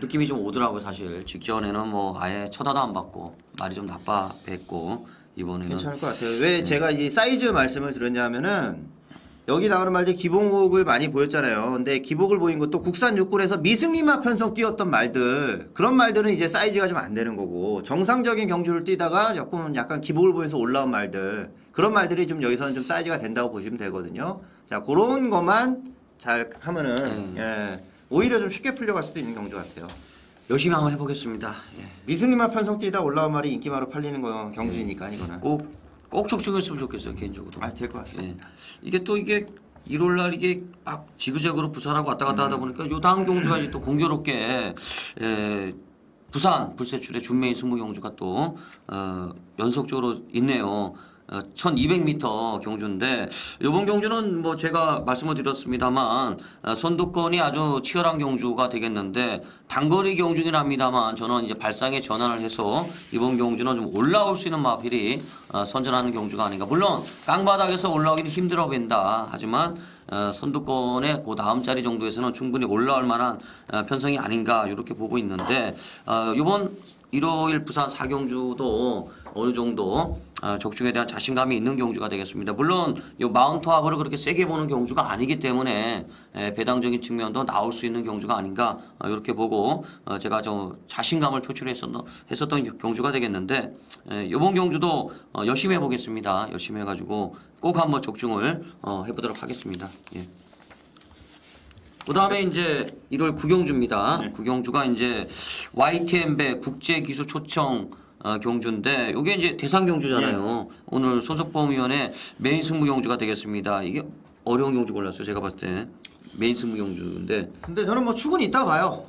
느낌이 좀 오더라고요. 사실 직전에는 뭐 아예 쳐다도 안 받고 말이 좀 나빠했고 이번에는 괜찮을 것 같아요. 왜 제가 이 사이즈 말씀을 드렸냐면은 여기 나오는 말들 기복을 많이 보였잖아요. 근데 기복을 보인 것도 국산 육군에서 미승리마 편성 뛰었던 말들 그런 말들은 이제 사이즈가 좀 안 되는 거고 정상적인 경주를 뛰다가 약간 기복을 보여서 올라온 말들 그런 말들이 좀 여기서는 좀 사이즈가 된다고 보시면 되거든요. 자 그런 것만 잘 하면은 예, 오히려 좀 쉽게 풀려갈 수도 있는 경주 같아요. 열심히 한번 해보겠습니다. 예. 미승리마 편성 뛰다 올라온 말이 인기마로 팔리는 거 경주니까 이거는 꼭 적중했으면 좋겠어요 개인적으로. 될 것 같습니다. 예. 이게 1월 날 이게 막 지그재그로 부산하고 왔다 갔다 하다 보니까 요 다음 경주가 이제 또 공교롭게 부산 불세출의 준메인 승부 경주가 또 연속적으로 있네요. 1200m 경주인데 이번 경주는 뭐 제가 말씀을 드렸습니다만 선두권이 아주 치열한 경주가 되겠는데 단거리 경주긴 합니다만 저는 이제 발상의 전환을 해서 이번 경주는 좀 올라올 수 있는 마필이 선전하는 경주가 아닌가. 물론 땅바닥에서 올라오기는 힘들어 보인다. 하지만 선두권의 그 다음 자리 정도에서는 충분히 올라올 만한 편성이 아닌가 이렇게 보고 있는데 이번 일요일 부산 4경주도 어느 정도 적중에 대한 자신감이 있는 경주가 되겠습니다. 물론 이 마운트 하버를 그렇게 세게 보는 경주가 아니기 때문에 배당적인 측면도 나올 수 있는 경주가 아닌가 이렇게 보고 제가 좀 자신감을 표출했었던 경주가 되겠는데 이번 경주도 열심히 해보겠습니다. 열심히 해가지고 꼭 한번 적중을 해보도록 하겠습니다. 예. 그 다음에 이제 1월 9경주입니다. 9경주가 이제 YTN배 국제기수 초청 경주인데 이게 이제 대상 경주잖아요. 오늘 손석범위원회 메인 승부 경주가 되겠습니다. 이게 어려운 경주 골랐어요. 제가 봤을 때 메인 승부 경주인데. 근데 저는 뭐 축은 있다 봐요.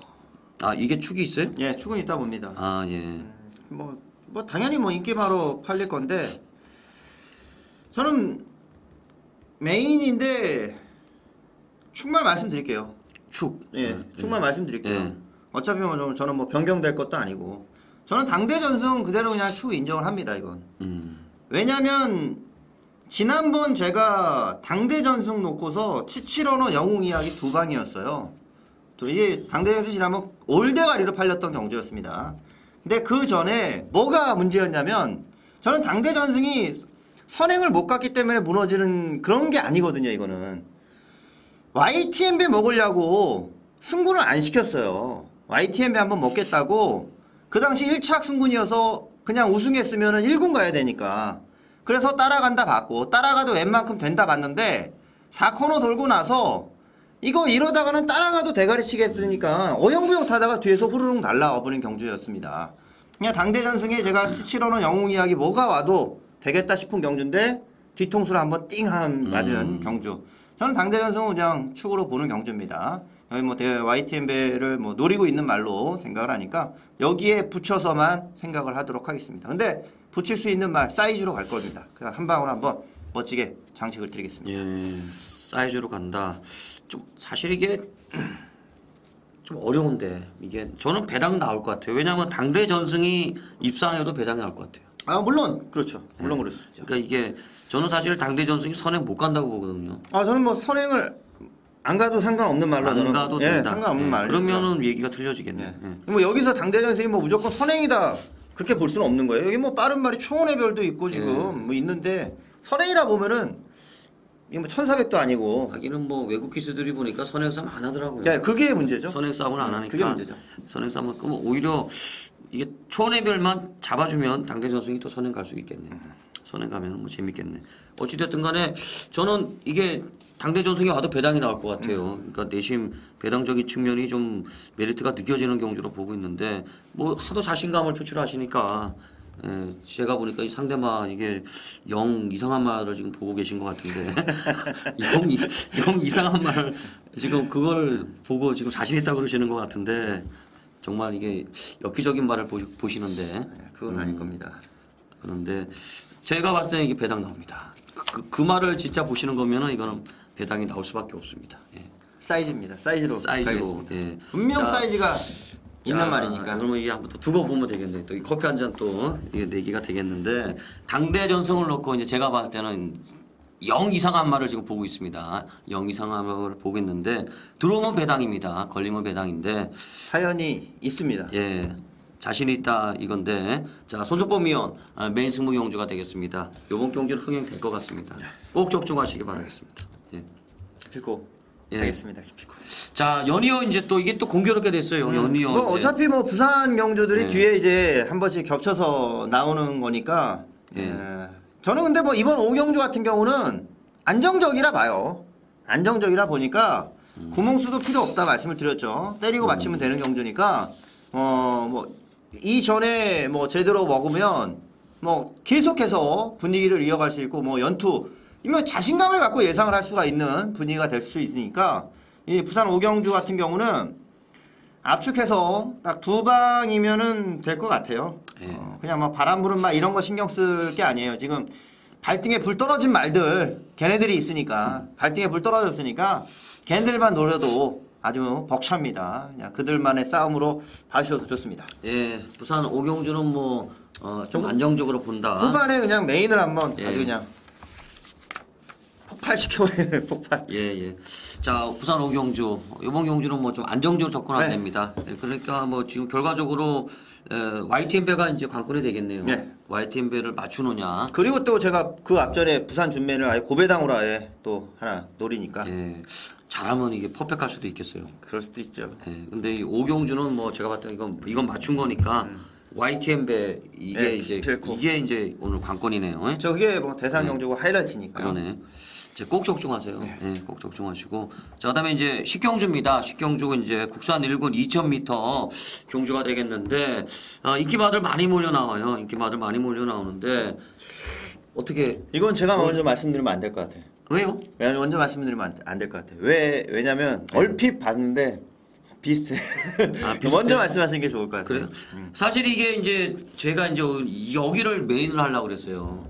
이게 축이 있어요? 예, 축은 있다 봅니다. 예. 뭐 당연히 뭐 인기마로 팔릴 건데 저는 메인인데 축만 말씀드릴게요. 축. 예, 축만 말씀드릴게요. 예. 어차피 뭐 저는 뭐 변경될 것도 아니고 저는 당대 전승 그대로 그냥 축 인정을 합니다. 이건. 왜냐면 지난번 제가 당대 전승 놓고서 치치러너 영웅 이야기 2방이었어요. 또 이게 당대 전승 지나면 올대가리로 팔렸던 경주였습니다. 근데 그 전에 뭐가 문제였냐면 저는 당대 전승이 선행을 못 갔기 때문에 무너지는 그런 게 아니거든요. 이거는 YTN배 먹으려고 승군을 안 시켰어요. YTN배 한번 먹겠다고 그 당시 1차 승군이어서 그냥 우승했으면 1군 가야 되니까 그래서 따라간다 봤고 따라가도 웬만큼 된다 봤는데 4코너 돌고 나서 이거 이러다가는 따라가도 대가리 치겠으니까 어영부영 타다가 뒤에서 후루룩 날라와 버린 경주였습니다. 그냥 당대전승에 제가 치치러는 영웅 이야기 뭐가 와도 되겠다 싶은 경주인데 뒤통수를 한번 띵한 맞은 경주. 저는 당대전승은 그냥 축으로 보는 경주입니다. 여기 뭐 YTN배를 뭐 노리고 있는 말로 생각을 하니까 여기에 붙여서만 생각을 하도록 하겠습니다. 근데 붙일 수 있는 말 사이즈로 갈 겁니다. 그냥 한 방울 한번 멋지게 장식을 드리겠습니다. 예, 사이즈로 간다. 좀 사실 이게 좀 어려운데 이게 저는 배당 나올 것 같아요. 왜냐하면 당대 전승이 입상해도 배당이 나올 것 같아요. 물론 그렇죠. 물론 그럴 수 있죠. 그러니까 이게 저는 사실 당대 전승이 선행 못 간다고 보거든요. 저는 뭐 선행을 안 가도 상관없는 말로 안 가도 된다. 상관없는 말. 그러면은 얘기가 틀려지겠네. 뭐 여기서 당대 전승이 뭐 무조건 선행이다 그렇게 볼 수는 없는 거예요. 여기 뭐 빠른 말이 초원의 별도 있고 지금 뭐 있는데 선행이라 보면은 이게 뭐 1400도 아니고. 하기는 뭐 외국 기수들이 보니까 선행 싸움 안 하더라고요. 그게 문제죠. 선행 싸움을 안 하니까. 그게 문제죠. 선행 싸움은 그럼 오히려 이게 초원의 별만 잡아주면 당대 전승이 또 선행 갈 수 있겠네. 선행 가면 뭐 재밌겠네. 어찌됐든 간에 저는 이게 당대 전승이 와도 배당이 나올 것 같아요. 그러니까 내심 배당적인 측면이 좀 메리트가 느껴지는 경주로 보고 있는데 뭐 하도 자신감을 표출하시니까 제가 보니까 이 상대방 이게 영 이상한 말을 지금 보고 계신 것 같은데 영 이상한 말을 지금 그걸 보고 지금 자신 있다고 그러시는 것 같은데 정말 이게 엽기적인 말을 보시는데 그건 아닐 겁니다. 그런데 제가 봤을 때는 이게 배당 나옵니다. 그 말을 진짜 보시는 거면은 이거는 배당이 나올 수밖에 없습니다. 예. 사이즈입니다. 사이즈로 가겠습니다. 예. 분명 사이즈가 있는 말이니까. 그러면 이게 한번 또 두고 보면 되겠네. 또 이 커피 한 잔 또 이게 내기가 되겠는데 당대 전성을 놓고 이제 제가 봤을 때는 0 이상한 말을 지금 보고 있습니다. 0 이상한 말을 보고 있는데 들어오면 배당입니다. 걸리면 배당인데 사연이 있습니다. 예. 자신 있다 이건데 자 손석범 위원 메인 승부 경주가 되겠습니다. 이번 경주는 흥행될 것 같습니다. 꼭 적중하시기 바라겠습니다. 예. 기필코 예. 하겠습니다. 기필코. 자 연이어 이제 또 이게 또 공교롭게 됐어요. 연이어 뭐 이제. 어차피 뭐 부산 경주들이 네. 뒤에 이제 한 번씩 겹쳐서 나오는 거니까. 예. 저는 근데 뭐 이번 5경주 같은 경우는 안정적이라 봐요. 안정적이라 보니까 구멍수도 필요 없다 말씀을 드렸죠. 때리고 맞추면 되는 경주니까 뭐 이전에 뭐 제대로 먹으면 뭐 계속해서 분위기를 이어갈 수 있고 뭐 연투 이면 자신감을 갖고 예상을 할 수가 있는 분위기가 될 수 있으니까 이 부산 5경주 같은 경우는 압축해서 딱 2방이면은 될 것 같아요. 예. 그냥 뭐 바람 부는 말 이런 거 신경 쓸 게 아니에요. 지금 발등에 불 떨어진 말들 걔네들이 있으니까 발등에 불 떨어졌으니까 걔네들만 노려도 아주 벅찹니다. 그냥 그들만의 싸움으로 봐주셔도 좋습니다. 예, 부산 오경주는 뭐 좀 안정적으로 본다. 후반에 그냥 메인을 한번 예. 아주 그냥 폭발시켜버려요. 폭발. 예, 예. 자, 부산 오경주 이번 경주는 뭐 좀 안정적으로 접근 안 네. 됩니다. 예, 그러니까 뭐 지금 결과적으로 YTN배가 이제 관건이 되겠네요. 네. YTN배를 맞추느냐. 그리고 또 제가 그 앞전에 부산 준매를 아예 고배당으로 아예 또 하나 노리니까 예, 잘하면 이게 퍼펙할 수도 있겠어요. 그럴 수도 있죠. 예, 근데 이 오경주는 뭐 제가 봤을 때 이건 맞춘 거니까 YTN배 이게 네, 이제 기필코. 이게 이제 오늘 관건이네요. 예? 저 그게 뭐 대상 경주고 하이라이트니까요. 그러네. 이제 꼭 적중하세요. 네. 꼭 적중하시고. 자, 그다음에 이제 식경주입니다. 식경주가 이제 국산 1군 2,000m 경주가 되겠는데 인기마들 많이 몰려 나와요. 인기마들 많이 몰려 나오는데 어떻게 이건 제가 먼저 말씀드리면 안 될 것 같아요. 왜요? 먼저 말씀드리면 안 될 것 같아요. 왜냐면 얼핏 봤는데 비슷해. 비슷해요? 먼저 말씀하시는 게 좋을 것 같아요. 그래요? 사실 이게 이제 제가 이제 여기를 메인으로 하려고 그랬어요.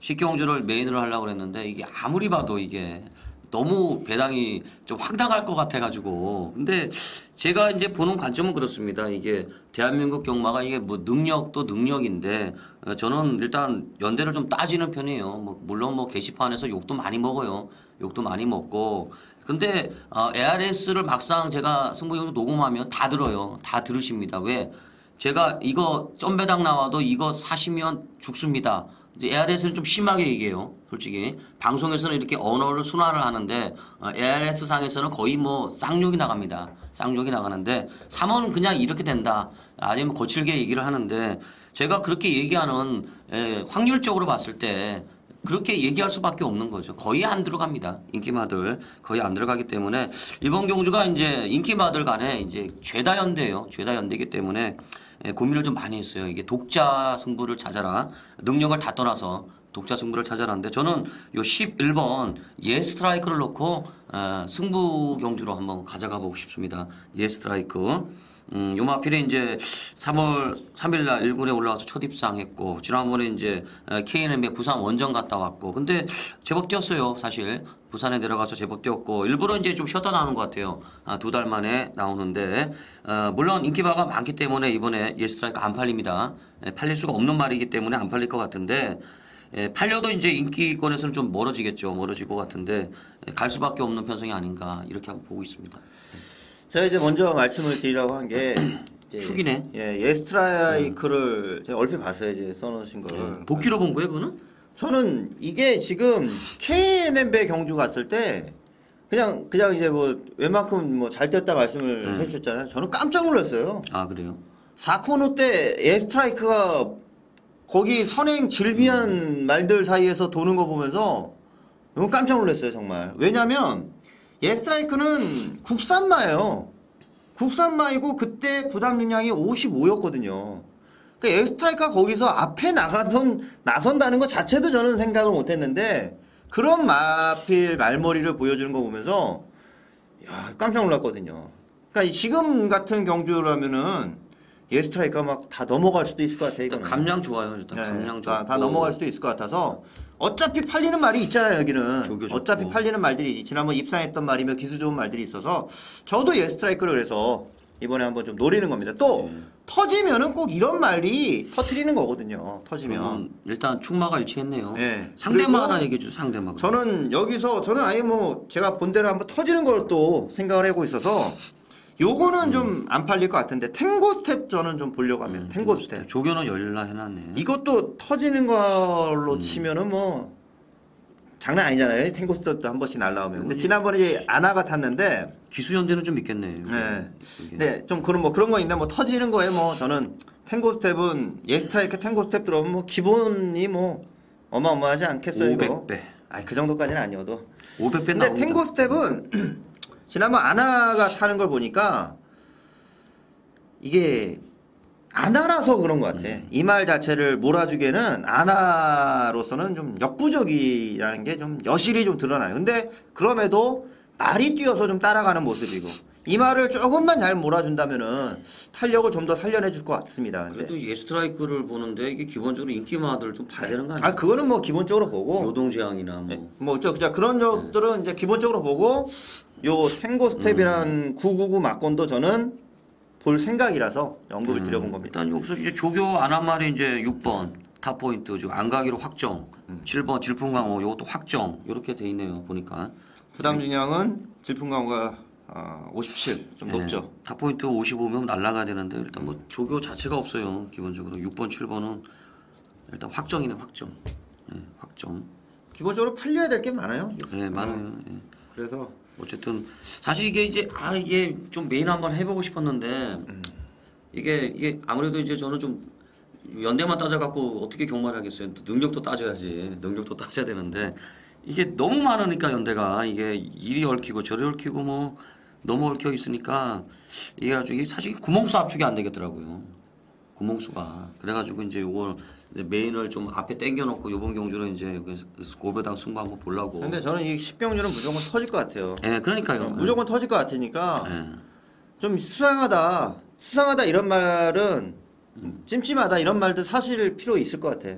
식경주를 메인으로 하려고 그랬는데 이게 아무리 봐도 이게 너무 배당이 좀 황당할 것 같아가지고. 근데 제가 이제 보는 관점은 그렇습니다. 이게 대한민국 경마가 이게 뭐 능력도 능력인데 저는 일단 연대를 좀 따지는 편이에요. 뭐 물론 뭐 게시판에서 욕도 많이 먹어요. 욕도 많이 먹고. 근데 ARS를 막상 제가 승부경주 녹음하면 다 들어요. 다 들으십니다. 왜? 제가 이거 점배당 나와도 이거 사시면 죽습니다. 이제 ARS는 좀 심하게 얘기해요. 솔직히 방송에서는 이렇게 언어를 순화를 하는데 ARS 상에서는 거의 뭐 쌍욕이 나갑니다. 쌍욕이 나가는데 3호는 그냥 이렇게 된다. 아니면 거칠게 얘기를 하는데 제가 그렇게 얘기하는 확률적으로 봤을 때 그렇게 얘기할 수밖에 없는 거죠. 거의 안 들어갑니다. 인기마들 거의 안 들어가기 때문에 이번 경주가 이제 인기마들 간에 이제 죄다 연대예요. 죄다 연대이기 때문에 고민을 좀 많이 했어요. 이게 독자 승부를 찾아라. 능력을 다 떠나서 독자 승부를 찾아라는데 저는 요 11번 예 스트라이크를 놓고 승부 경주로 한번 가져가 보고 싶습니다. 예 스트라이크. 요마필에 이제 3월 3일 날 1군에 올라와서 첫 입상했고 지난번에 이제 KNM의 부산 원정 갔다 왔고 근데 제법 뛰었어요. 사실 부산에 내려가서 제법 뛰었고 일부러 이제 좀 쉬었다 나오는 것 같아요. 2달 만에 나오는데 물론 인기바가 많기 때문에 이번에 예스트라이크 안 팔립니다. 팔릴 수가 없는 말이기 때문에 안 팔릴 것 같은데 팔려도 이제 인기권에서는 좀 멀어지겠죠. 멀어질 것 같은데 갈 수밖에 없는 편성이 아닌가 이렇게 한번 보고 있습니다. 제가 이제 먼저 말씀을 드리려고 한 게 축이네. 예스트라이크를 제가 얼핏 봤어요. 이제 써놓으신 걸. 복귀로 본 거예요, 그거는? 저는 이게 지금 KNM배 경주 갔을 때 그냥 이제 뭐 웬만큼 뭐 잘 뛰었다 말씀을 해주셨잖아요. 저는 깜짝 놀랐어요. 아 그래요? 4코너 때 예스트라이크가 거기 선행 질비한 말들 사이에서 도는 거 보면서 너무 깜짝 놀랐어요, 정말. 왜냐면 예스트라이크는 국산마예요. 국산마이고 그때 부담 능량이 55였거든요. 그러니까 예스트라이크가 거기서 앞에 나선다는 것 자체도 저는 생각을 못했는데 그런 마필 말머리를 보여주는 거 보면서 야 깜짝 놀랐거든요. 그러니까 지금 같은 경주라면은 예스트라이크가 막 다 넘어갈 수도 있을 것 같아요. 일단 이거는. 감량 좋아요. 일단 감량 좋고 다 넘어갈 수도 있을 것 같아서 어차피 팔리는 말이 있잖아요. 여기는 조교 좋고. 어차피 팔리는 말들이 지난번 입상했던 말이며 기수 좋은 말들이 있어서 저도 예스트라이크를 그래서 이번에 한번 좀 노리는 겁니다. 또 터지면은 꼭 이런 말이 터트리는 거거든요. 터지면. 일단 충마가 일치했네요. 네. 상대마 그리고 하나 얘기해 주 상대마. 저는 여기서 저는 아예 뭐 제가 본 대로 한번 터지는 걸 또 생각을 하고 있어서 요거는 좀 안 팔릴 것 같은데 탱고 스텝 저는 좀 보려고 합니다. 탱고 스텝. 조교는 열라 해놨네. 이것도 터지는 걸로 치면은 뭐 장난 아니잖아요. 탱고 스텝도 한 번씩 날라오면. 근데 지난번에 이제 아나가 탔는데 기수연대는 좀 믿겠네. 네. 이게. 네, 좀 그런 뭐 그런 거 있나 뭐 터지는 거에 뭐 저는 탱고 스텝은 예스트라이크 탱고 스텝 들어오면 뭐 기본이 뭐 어마어마하지 않겠어요, 이거. 500배. 아니 그 정도까지는 아니어도. 500배 근데 나옵니다. 탱고 스텝은 지난번 아나가 타는 걸 보니까 이게 아나라서 그런 것 같아. 이 말 자체를 몰아주기에는 아나로서는 좀 역부족이라는 게 좀 여실히 좀 드러나요. 근데 그럼에도 말이 뛰어서 좀 따라가는 모습이고 이 말을 조금만 잘 몰아준다면은 탄력을 좀 더 살려내줄 것 같습니다. 근데 그래도 예스트라이크를 보는데 이게 기본적으로 인기마들 좀 봐야 되는 거 아니야? 아 그거는 뭐 기본적으로 보고 노동제한이나 뭐. 뭐저 그런 적들은 이제 기본적으로 보고 요 탱고 스텝이라는 999 막건도 저는 볼 생각이라서 언급을 드려본 겁니다. 일단 여기서 이제 조교 안 한 말이 이제 6번 탑 포인트 지금 안 가기로 확정. 7번 질풍강호 이것도 확정. 이렇게 돼 있네요. 보니까. 부담 중량은 질풍강호가 57 좀 높죠. 탑 포인트 55명 날라가야 되는데 일단 뭐 조교 자체가 없어요. 기본적으로 6번 7번은 일단 확정이네 확정. 확정. 기본적으로 팔려야 될 게 많아요. 네 많아요. 예. 그래서 어쨌든 사실 이게 이제 이게 좀 메인 한번 해보고 싶었는데 이게 아무래도 이제 저는 좀 연대만 따져갖고 어떻게 경마하겠어요. 능력도 따져야지. 능력도 따져야 되는데 이게 너무 많으니까 연대가 이게 이리 얽히고 저리 얽히고 뭐 너무 얽혀 있으니까 이게 아주 이게 사실 구멍수 압축이 안 되겠더라고요. 구멍수가 그래가지고 이제 요걸 이제 메인을 좀 앞에 당겨놓고 요번 경주는 이제 고배당 승부 한번 보려고. 근데 저는 이 10경주는 무조건 터질 것 같아요. 예, 그러니까요. 무조건 터질 것 같으니까 예. 좀 수상하다 이런 말은 찜찜하다 이런 말도 사실 필요 있을 것 같아.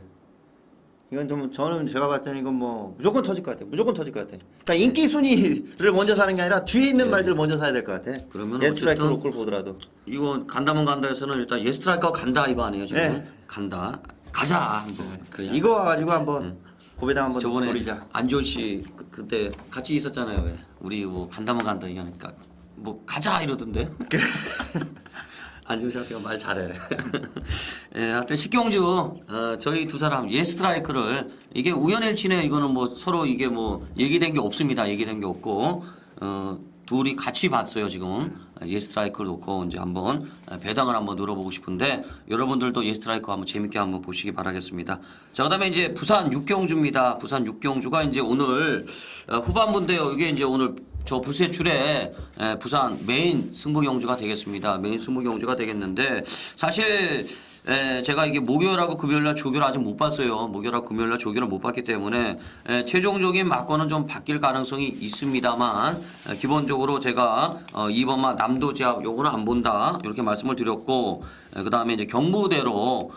이건 좀 저는 제가 봤을 때는 이건 뭐 무조건 터질 것 같아. 무조건 터질 것 같아. 그러니까 인기 순위를 먼저 사는 게 아니라 뒤에 있는 말들 먼저 사야 될 것 같아. 그러면 예스트라이크 어쨌든 로컬 보더라도. 이거 간다면 간다에서는 일단 예스트라이커 간다 이거 아니에요 지금? 네. 간다. 가자 한번. 그냥. 이거 와가지고 한번 고배당 한번 저번에 노리자. 안지원 씨 그때 같이 있었잖아요. 왜? 우리 뭐 간다면 간다 이러니까 뭐 가자 이러던데. 안지원 씨한테 말 잘해. 예, 하여튼 식경주 저희 두 사람 예스트라이크를 이게 우연일치네. 이거는 뭐 서로 이게 뭐 얘기된 게 없습니다. 얘기된 게 없고 둘이 같이 봤어요 지금. 예스트라이크를 놓고 이제 한번 배당을 한번 늘어보고 싶은데 여러분들도 예스트라이크 한번 재밌게 한번 보시기 바라겠습니다. 자, 그다음에 이제 부산 6경주입니다. 부산 6경주가 이제 오늘 후반부인데요. 이게 이제 오늘 저 불세출에 부산 메인 승부 경주가 되겠습니다. 메인 승부 경주가 되겠는데 사실 제가 이게 목요일하고 금요일날 조교를 아직 못 봤어요. 목요일하고 금요일날 조교를 못 봤기 때문에 최종적인 막건은 좀 바뀔 가능성이 있습니다만 기본적으로 제가 2번마 남도제압 요거는 안 본다 이렇게 말씀을 드렸고 그 다음에 이제 경무대로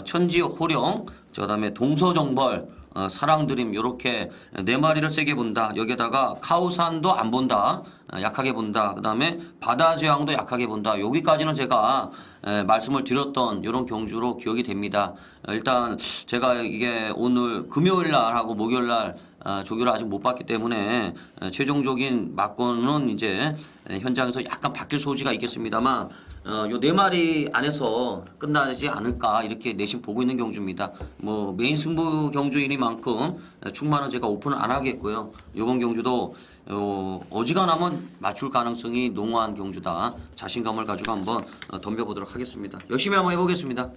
천지 호령 그 다음에 동서정벌 사랑드림 요렇게 네 마리를 세게 본다. 여기에다가 카우산도 안 본다. 약하게 본다. 그 다음에 바다제왕도 약하게 본다. 여기까지는 제가 말씀을 드렸던 이런 경주로 기억이 됩니다. 일단 제가 이게 오늘 금요일날 하고 목요일날 조교를 아직 못 봤기 때문에 최종적인 막건은 이제 현장에서 약간 바뀔 소지가 있겠습니다만 요 네 마리 안에서 끝나지 않을까 이렇게 내심 보고 있는 경주입니다. 뭐 메인 승부 경주이니만큼 충만은 제가 오픈을 안 하겠고요. 이번 경주도 어지간하면 맞출 가능성이 농후한 경주다. 자신감을 가지고 한번 덤벼보도록 하겠습니다. 열심히 한번 해보겠습니다.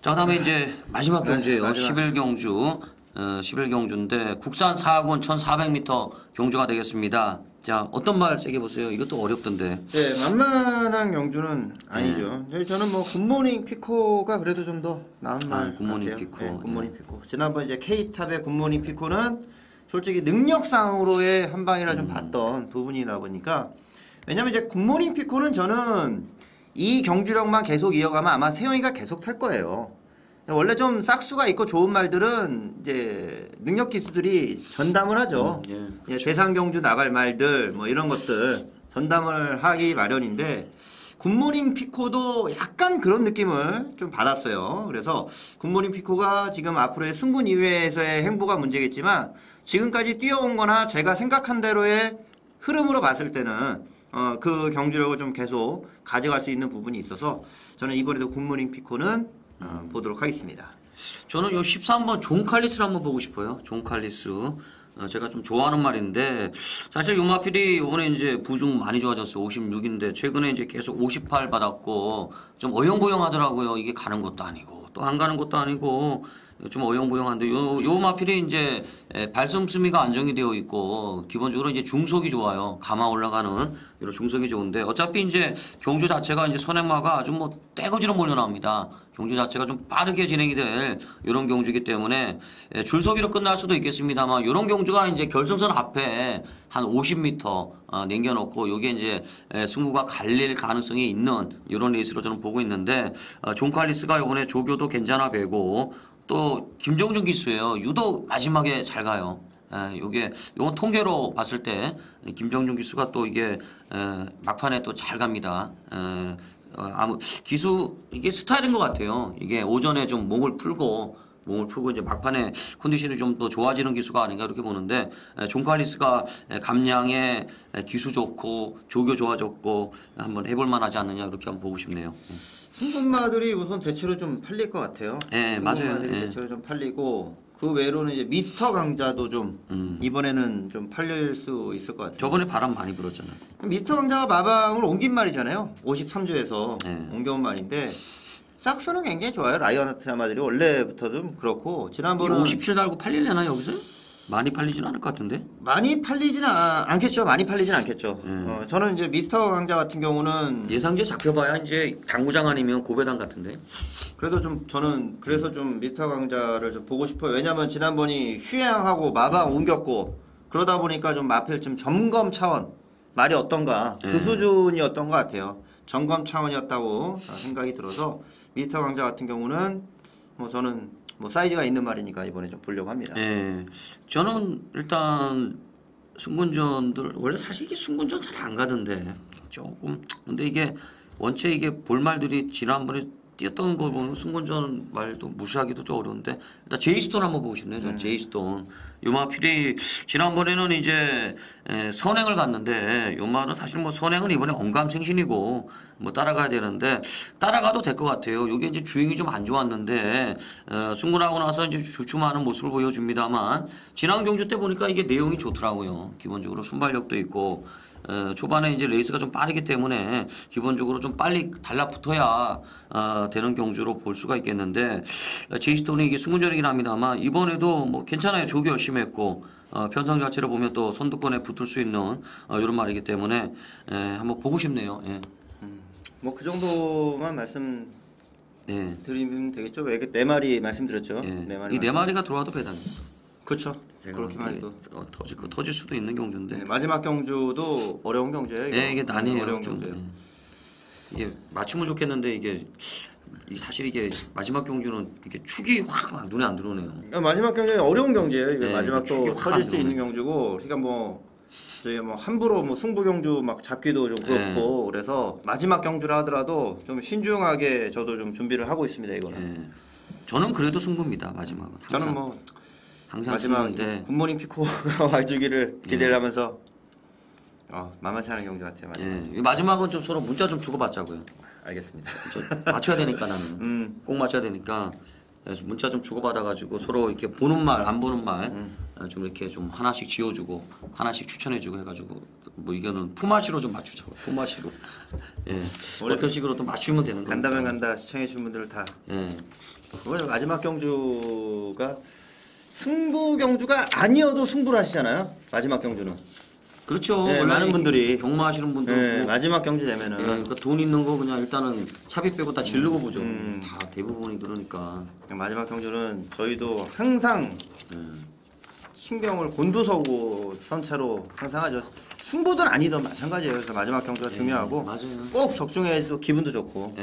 자, 그다음에 이제 마지막 경주예요. 마지막. 11경주. 11경주인데 국산 4군 1400m 경주가 되겠습니다. 자, 어떤 말 세게 보세요. 이것도 어렵던데. 네, 만만한 경주는 아니죠. 저는 뭐 굿모닝 피코가 그래도 좀 더 나은 말 굿모닝 같아요. 피코. 네, 굿모닝 피코. 지난번 이제 K탑의 굿모닝 피코는 솔직히 능력상으로의 한 방이라 좀 봤던 부분이다 보니까 왜냐면 이제 굿모닝 피코는 저는 이 경주력만 계속 이어가면 아마 세영이가 계속 탈 거예요. 원래 좀 싹수가 있고 좋은 말들은 이제 능력 기수들이 전담을 하죠. 예, 대상 경주 나갈 말들 뭐 이런 것들 전담을 하기 마련인데 굿모닝 피코도 약간 그런 느낌을 좀 받았어요. 그래서 굿모닝 피코가 지금 앞으로의 승군 이외에서의 행보가 문제겠지만 지금까지 뛰어온 거나 제가 생각한 대로의 흐름으로 봤을 때는 그 경주력을 좀 계속 가져갈 수 있는 부분이 있어서 저는 이번에도 굿모닝 피코는 보도록 하겠습니다. 저는 요 13번 존 칼리스를 한번 보고 싶어요. 존 칼리스. 제가 좀 좋아하는 말인데 사실 요 마필이 이번에 이제 부중 많이 좋아졌어요. 56인데 최근에 이제 계속 58 받았고 좀 어영부영하더라고요. 이게 가는 것도 아니고 또 안 가는 것도 아니고 좀 어영부영한데 요 마필이 이제 발솜수미가 안정이 되어 있고 기본적으로 이제 중속이 좋아요. 감아 올라가는 이런 중속이 좋은데 어차피 이제 경주 자체가 이제 선행마가 아주 뭐 떼거지로 몰려나옵니다. 경주 자체가 좀 빠르게 진행이 될 이런 경주이기 때문에 줄서기로 끝날 수도 있겠습니다만 이런 경주가 이제 결승선 앞에 한 50m 남겨놓고 이게 이제 승부가 갈릴 가능성이 있는 이런 레이스로 저는 보고 있는데 존 칼리스가 이번에 조교도 괜찮아 배고 또 김정준 기수예요. 유독 마지막에 잘 가요. 요건 통계로 봤을 때 김정준 기수가 또 이게 막판에 또 잘 갑니다. 기수 이게 스타일인 것 같아요. 이게 오전에 좀 몸을 풀고 이제 막판에 컨디션이 좀 더 좋아지는 기수가 아닌가 이렇게 보는데 존 칼리스가 감량에 기수 좋고 조교 좋아졌고 한번 해볼 만하지 않느냐 이렇게 한번 보고 싶네요. 승분마들이 우선 대체로 좀 팔릴 것 같아요. 네, 맞아요. 승분마들이 대체로 좀 팔리고 그 외로는 이제 미스터 강자도 좀 이번에는 좀 팔릴 수 있을 것 같아요. 저번에 바람 많이 불었잖아요. 미스터 강자가 마방을 옮긴 말이잖아요. 53조에서 네. 옮겨온 말인데 싹스는 굉장히 좋아요. 라이언하트 자마들이 원래부터 좀 그렇고 지난번에 57 달고 팔리려나 여기서? 많이 팔리진 않을 것 같은데? 많이 팔리진 않겠죠. 많이 팔리진 않겠죠. 저는 이제 미스터 강자 같은 경우는 예상제 잡혀봐야 이제 당구장 아니면 고배당 같은데? 그래도 좀 저는 그래서 좀 미스터 강자를 좀 보고 싶어요. 왜냐면 지난번이 휴양하고 마방 옮겼고 그러다 보니까 좀 마필 좀 점검 차원 말이 어떤가 그 수준이었던 것 같아요. 점검 차원이었다고 생각이 들어서 미스터 강자 같은 경우는 뭐 저는 뭐 사이즈가 있는 말이니까 이번에 좀 보려고 합니다. 예. 저는 일단 승군전들 원래 사실 이게 승군전 잘 안 가던데 조금 근데 이게 원체 이게 볼말들이 지난번에 뛰었던 걸 보면 승군전 말도 무시하기도 좀 어려운데 일단 제이스톤 한번 보고 싶네요. 저는 제이스톤 요마필이 지난번에는 이제 선행을 갔는데 요 말은 사실 뭐 선행은 이번에 언감생신이고 뭐 따라가야 되는데 따라가도 될 것 같아요. 요게 이제 주행이 좀 안 좋았는데 승군하고 나서 이제 주춤하는 모습을 보여줍니다만 지난 경주 때 보니까 이게 내용이 좋더라고요. 기본적으로 순발력도 있고 초반에 이제 레이스가 좀 빠르기 때문에 기본적으로 좀 빨리 달라붙어야 되는 경주로 볼 수가 있겠는데 제이스톤이 이게 승군전이긴 합니다만 이번에도 뭐 괜찮아요. 조기 열심히 했고 편성 자체를 보면 또 선두권에 붙을 수 있는 이런 말이기 때문에 한번 보고 싶네요. 예. 뭐 그 정도만 말씀드리면 되겠죠. 왜 네 마리 말씀드렸죠. 네 마리. 이 네 마리가 들어와도 배당이에요. 그렇죠. 그렇게만 해도 터질 수도 있는 경주인데. 네, 마지막 경주도 어려운 경주예요. 이거. 이게 난이에요. 어려운 좀. 경주예요. 이게 맞추면 좋겠는데 이게 사실 이게 마지막 경주는 이게 축이 확 눈에 안 들어오네요. 마지막 경주는 어려운 경주예요. 이거 네, 마지막 축이 또 확 터질 안 수 들어오네. 있는 경주고, 그러니까 뭐 저희 뭐 함부로 뭐 승부 경주 막 잡기도 좀 그렇고, 그래서 마지막 경주라 하더라도 좀 신중하게 저도 좀 준비를 하고 있습니다. 이거는. 저는 그래도 승부입니다. 마지막은. 항상, 저는 뭐 항상 마지막 승부인데. 굿모닝 피코가 와주기를 기대를 하면서 만만치 않은 경주 같아요. 마지막. 마지막은 좀 서로 문자 좀 주고받자고요. 알겠습니다. 맞춰야 되니까 나는 꼭 맞춰야 되니까 그래서 문자 좀 주고받아가지고 서로 이렇게 보는 말 안 보는 말 좀 이렇게 좀 하나씩 지어주고 하나씩 추천해주고 해가지고 뭐 이거는 품앗이로 좀 맞추자고 품앗이로 어떤 식으로 또 맞추면 되는 거예요. 간다면 간다 시청해주신 분들 다. 이번 마지막 경주가 승부 경주가 아니어도 승부를 하시잖아요. 마지막 경주는. 그렇죠. 네, 원래 많은 분들이 경마하시는 분들 네, 마지막 경주 되면은 그러니까 돈 있는 거 그냥 일단은 차비 빼고 다 지르고 보죠. 다 대부분이 그러니까. 마지막 경주는 저희도 항상 신경을 곤두서고 선차로 항상 하죠. 승부든 아니든 마찬가지예요. 그래서 마지막 경주가 중요하고 맞아요. 꼭 적중해서 기분도 좋고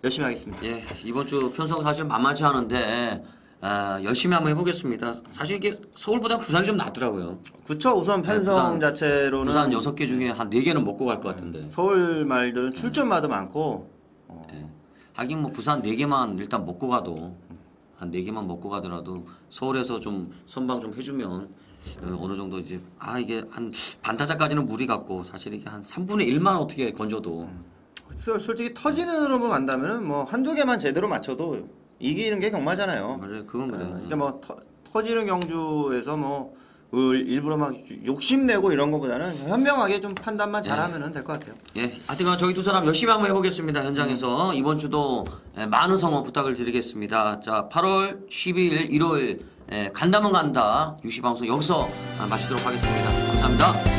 열심히 하겠습니다. 이번 주 편성 사실 만만치 않은데 열심히 한번 해보겠습니다. 사실 이게 서울보다 부산이 좀 낫더라고요. 그쵸. 우선 편성 부산, 자체로는 부산 6개 중에 한 4개는 먹고 갈 것 같은데. 서울 말들은 출전마다 많고 예. 하긴 뭐 부산 4개만 일단 먹고 가도 한 4개만 먹고 가더라도 서울에서 좀 선방 좀 해주면 어느 정도 이제 이게 한 반타작까지는 무리 같고 사실 이게 한 3분의 1만 어떻게 건져도 솔직히 터지는 으로 간다면은 뭐 한두 개만 제대로 맞춰도 이기는 게 경마잖아요. 맞아요. 그건 그래요. 그러니까 뭐 터지는 경주에서 뭐 일부러 막 욕심내고 이런 것보다는 현명하게 좀 판단만 잘하면은 될 것 같아요. 예, 하여튼 저희 두 사람 열심히 한번 해보겠습니다. 현장에서 이번 주도 많은 성원 부탁을 드리겠습니다. 자, 8월 12일, 1월 간다면 간다 유시방송 여기서 마치도록 하겠습니다. 감사합니다.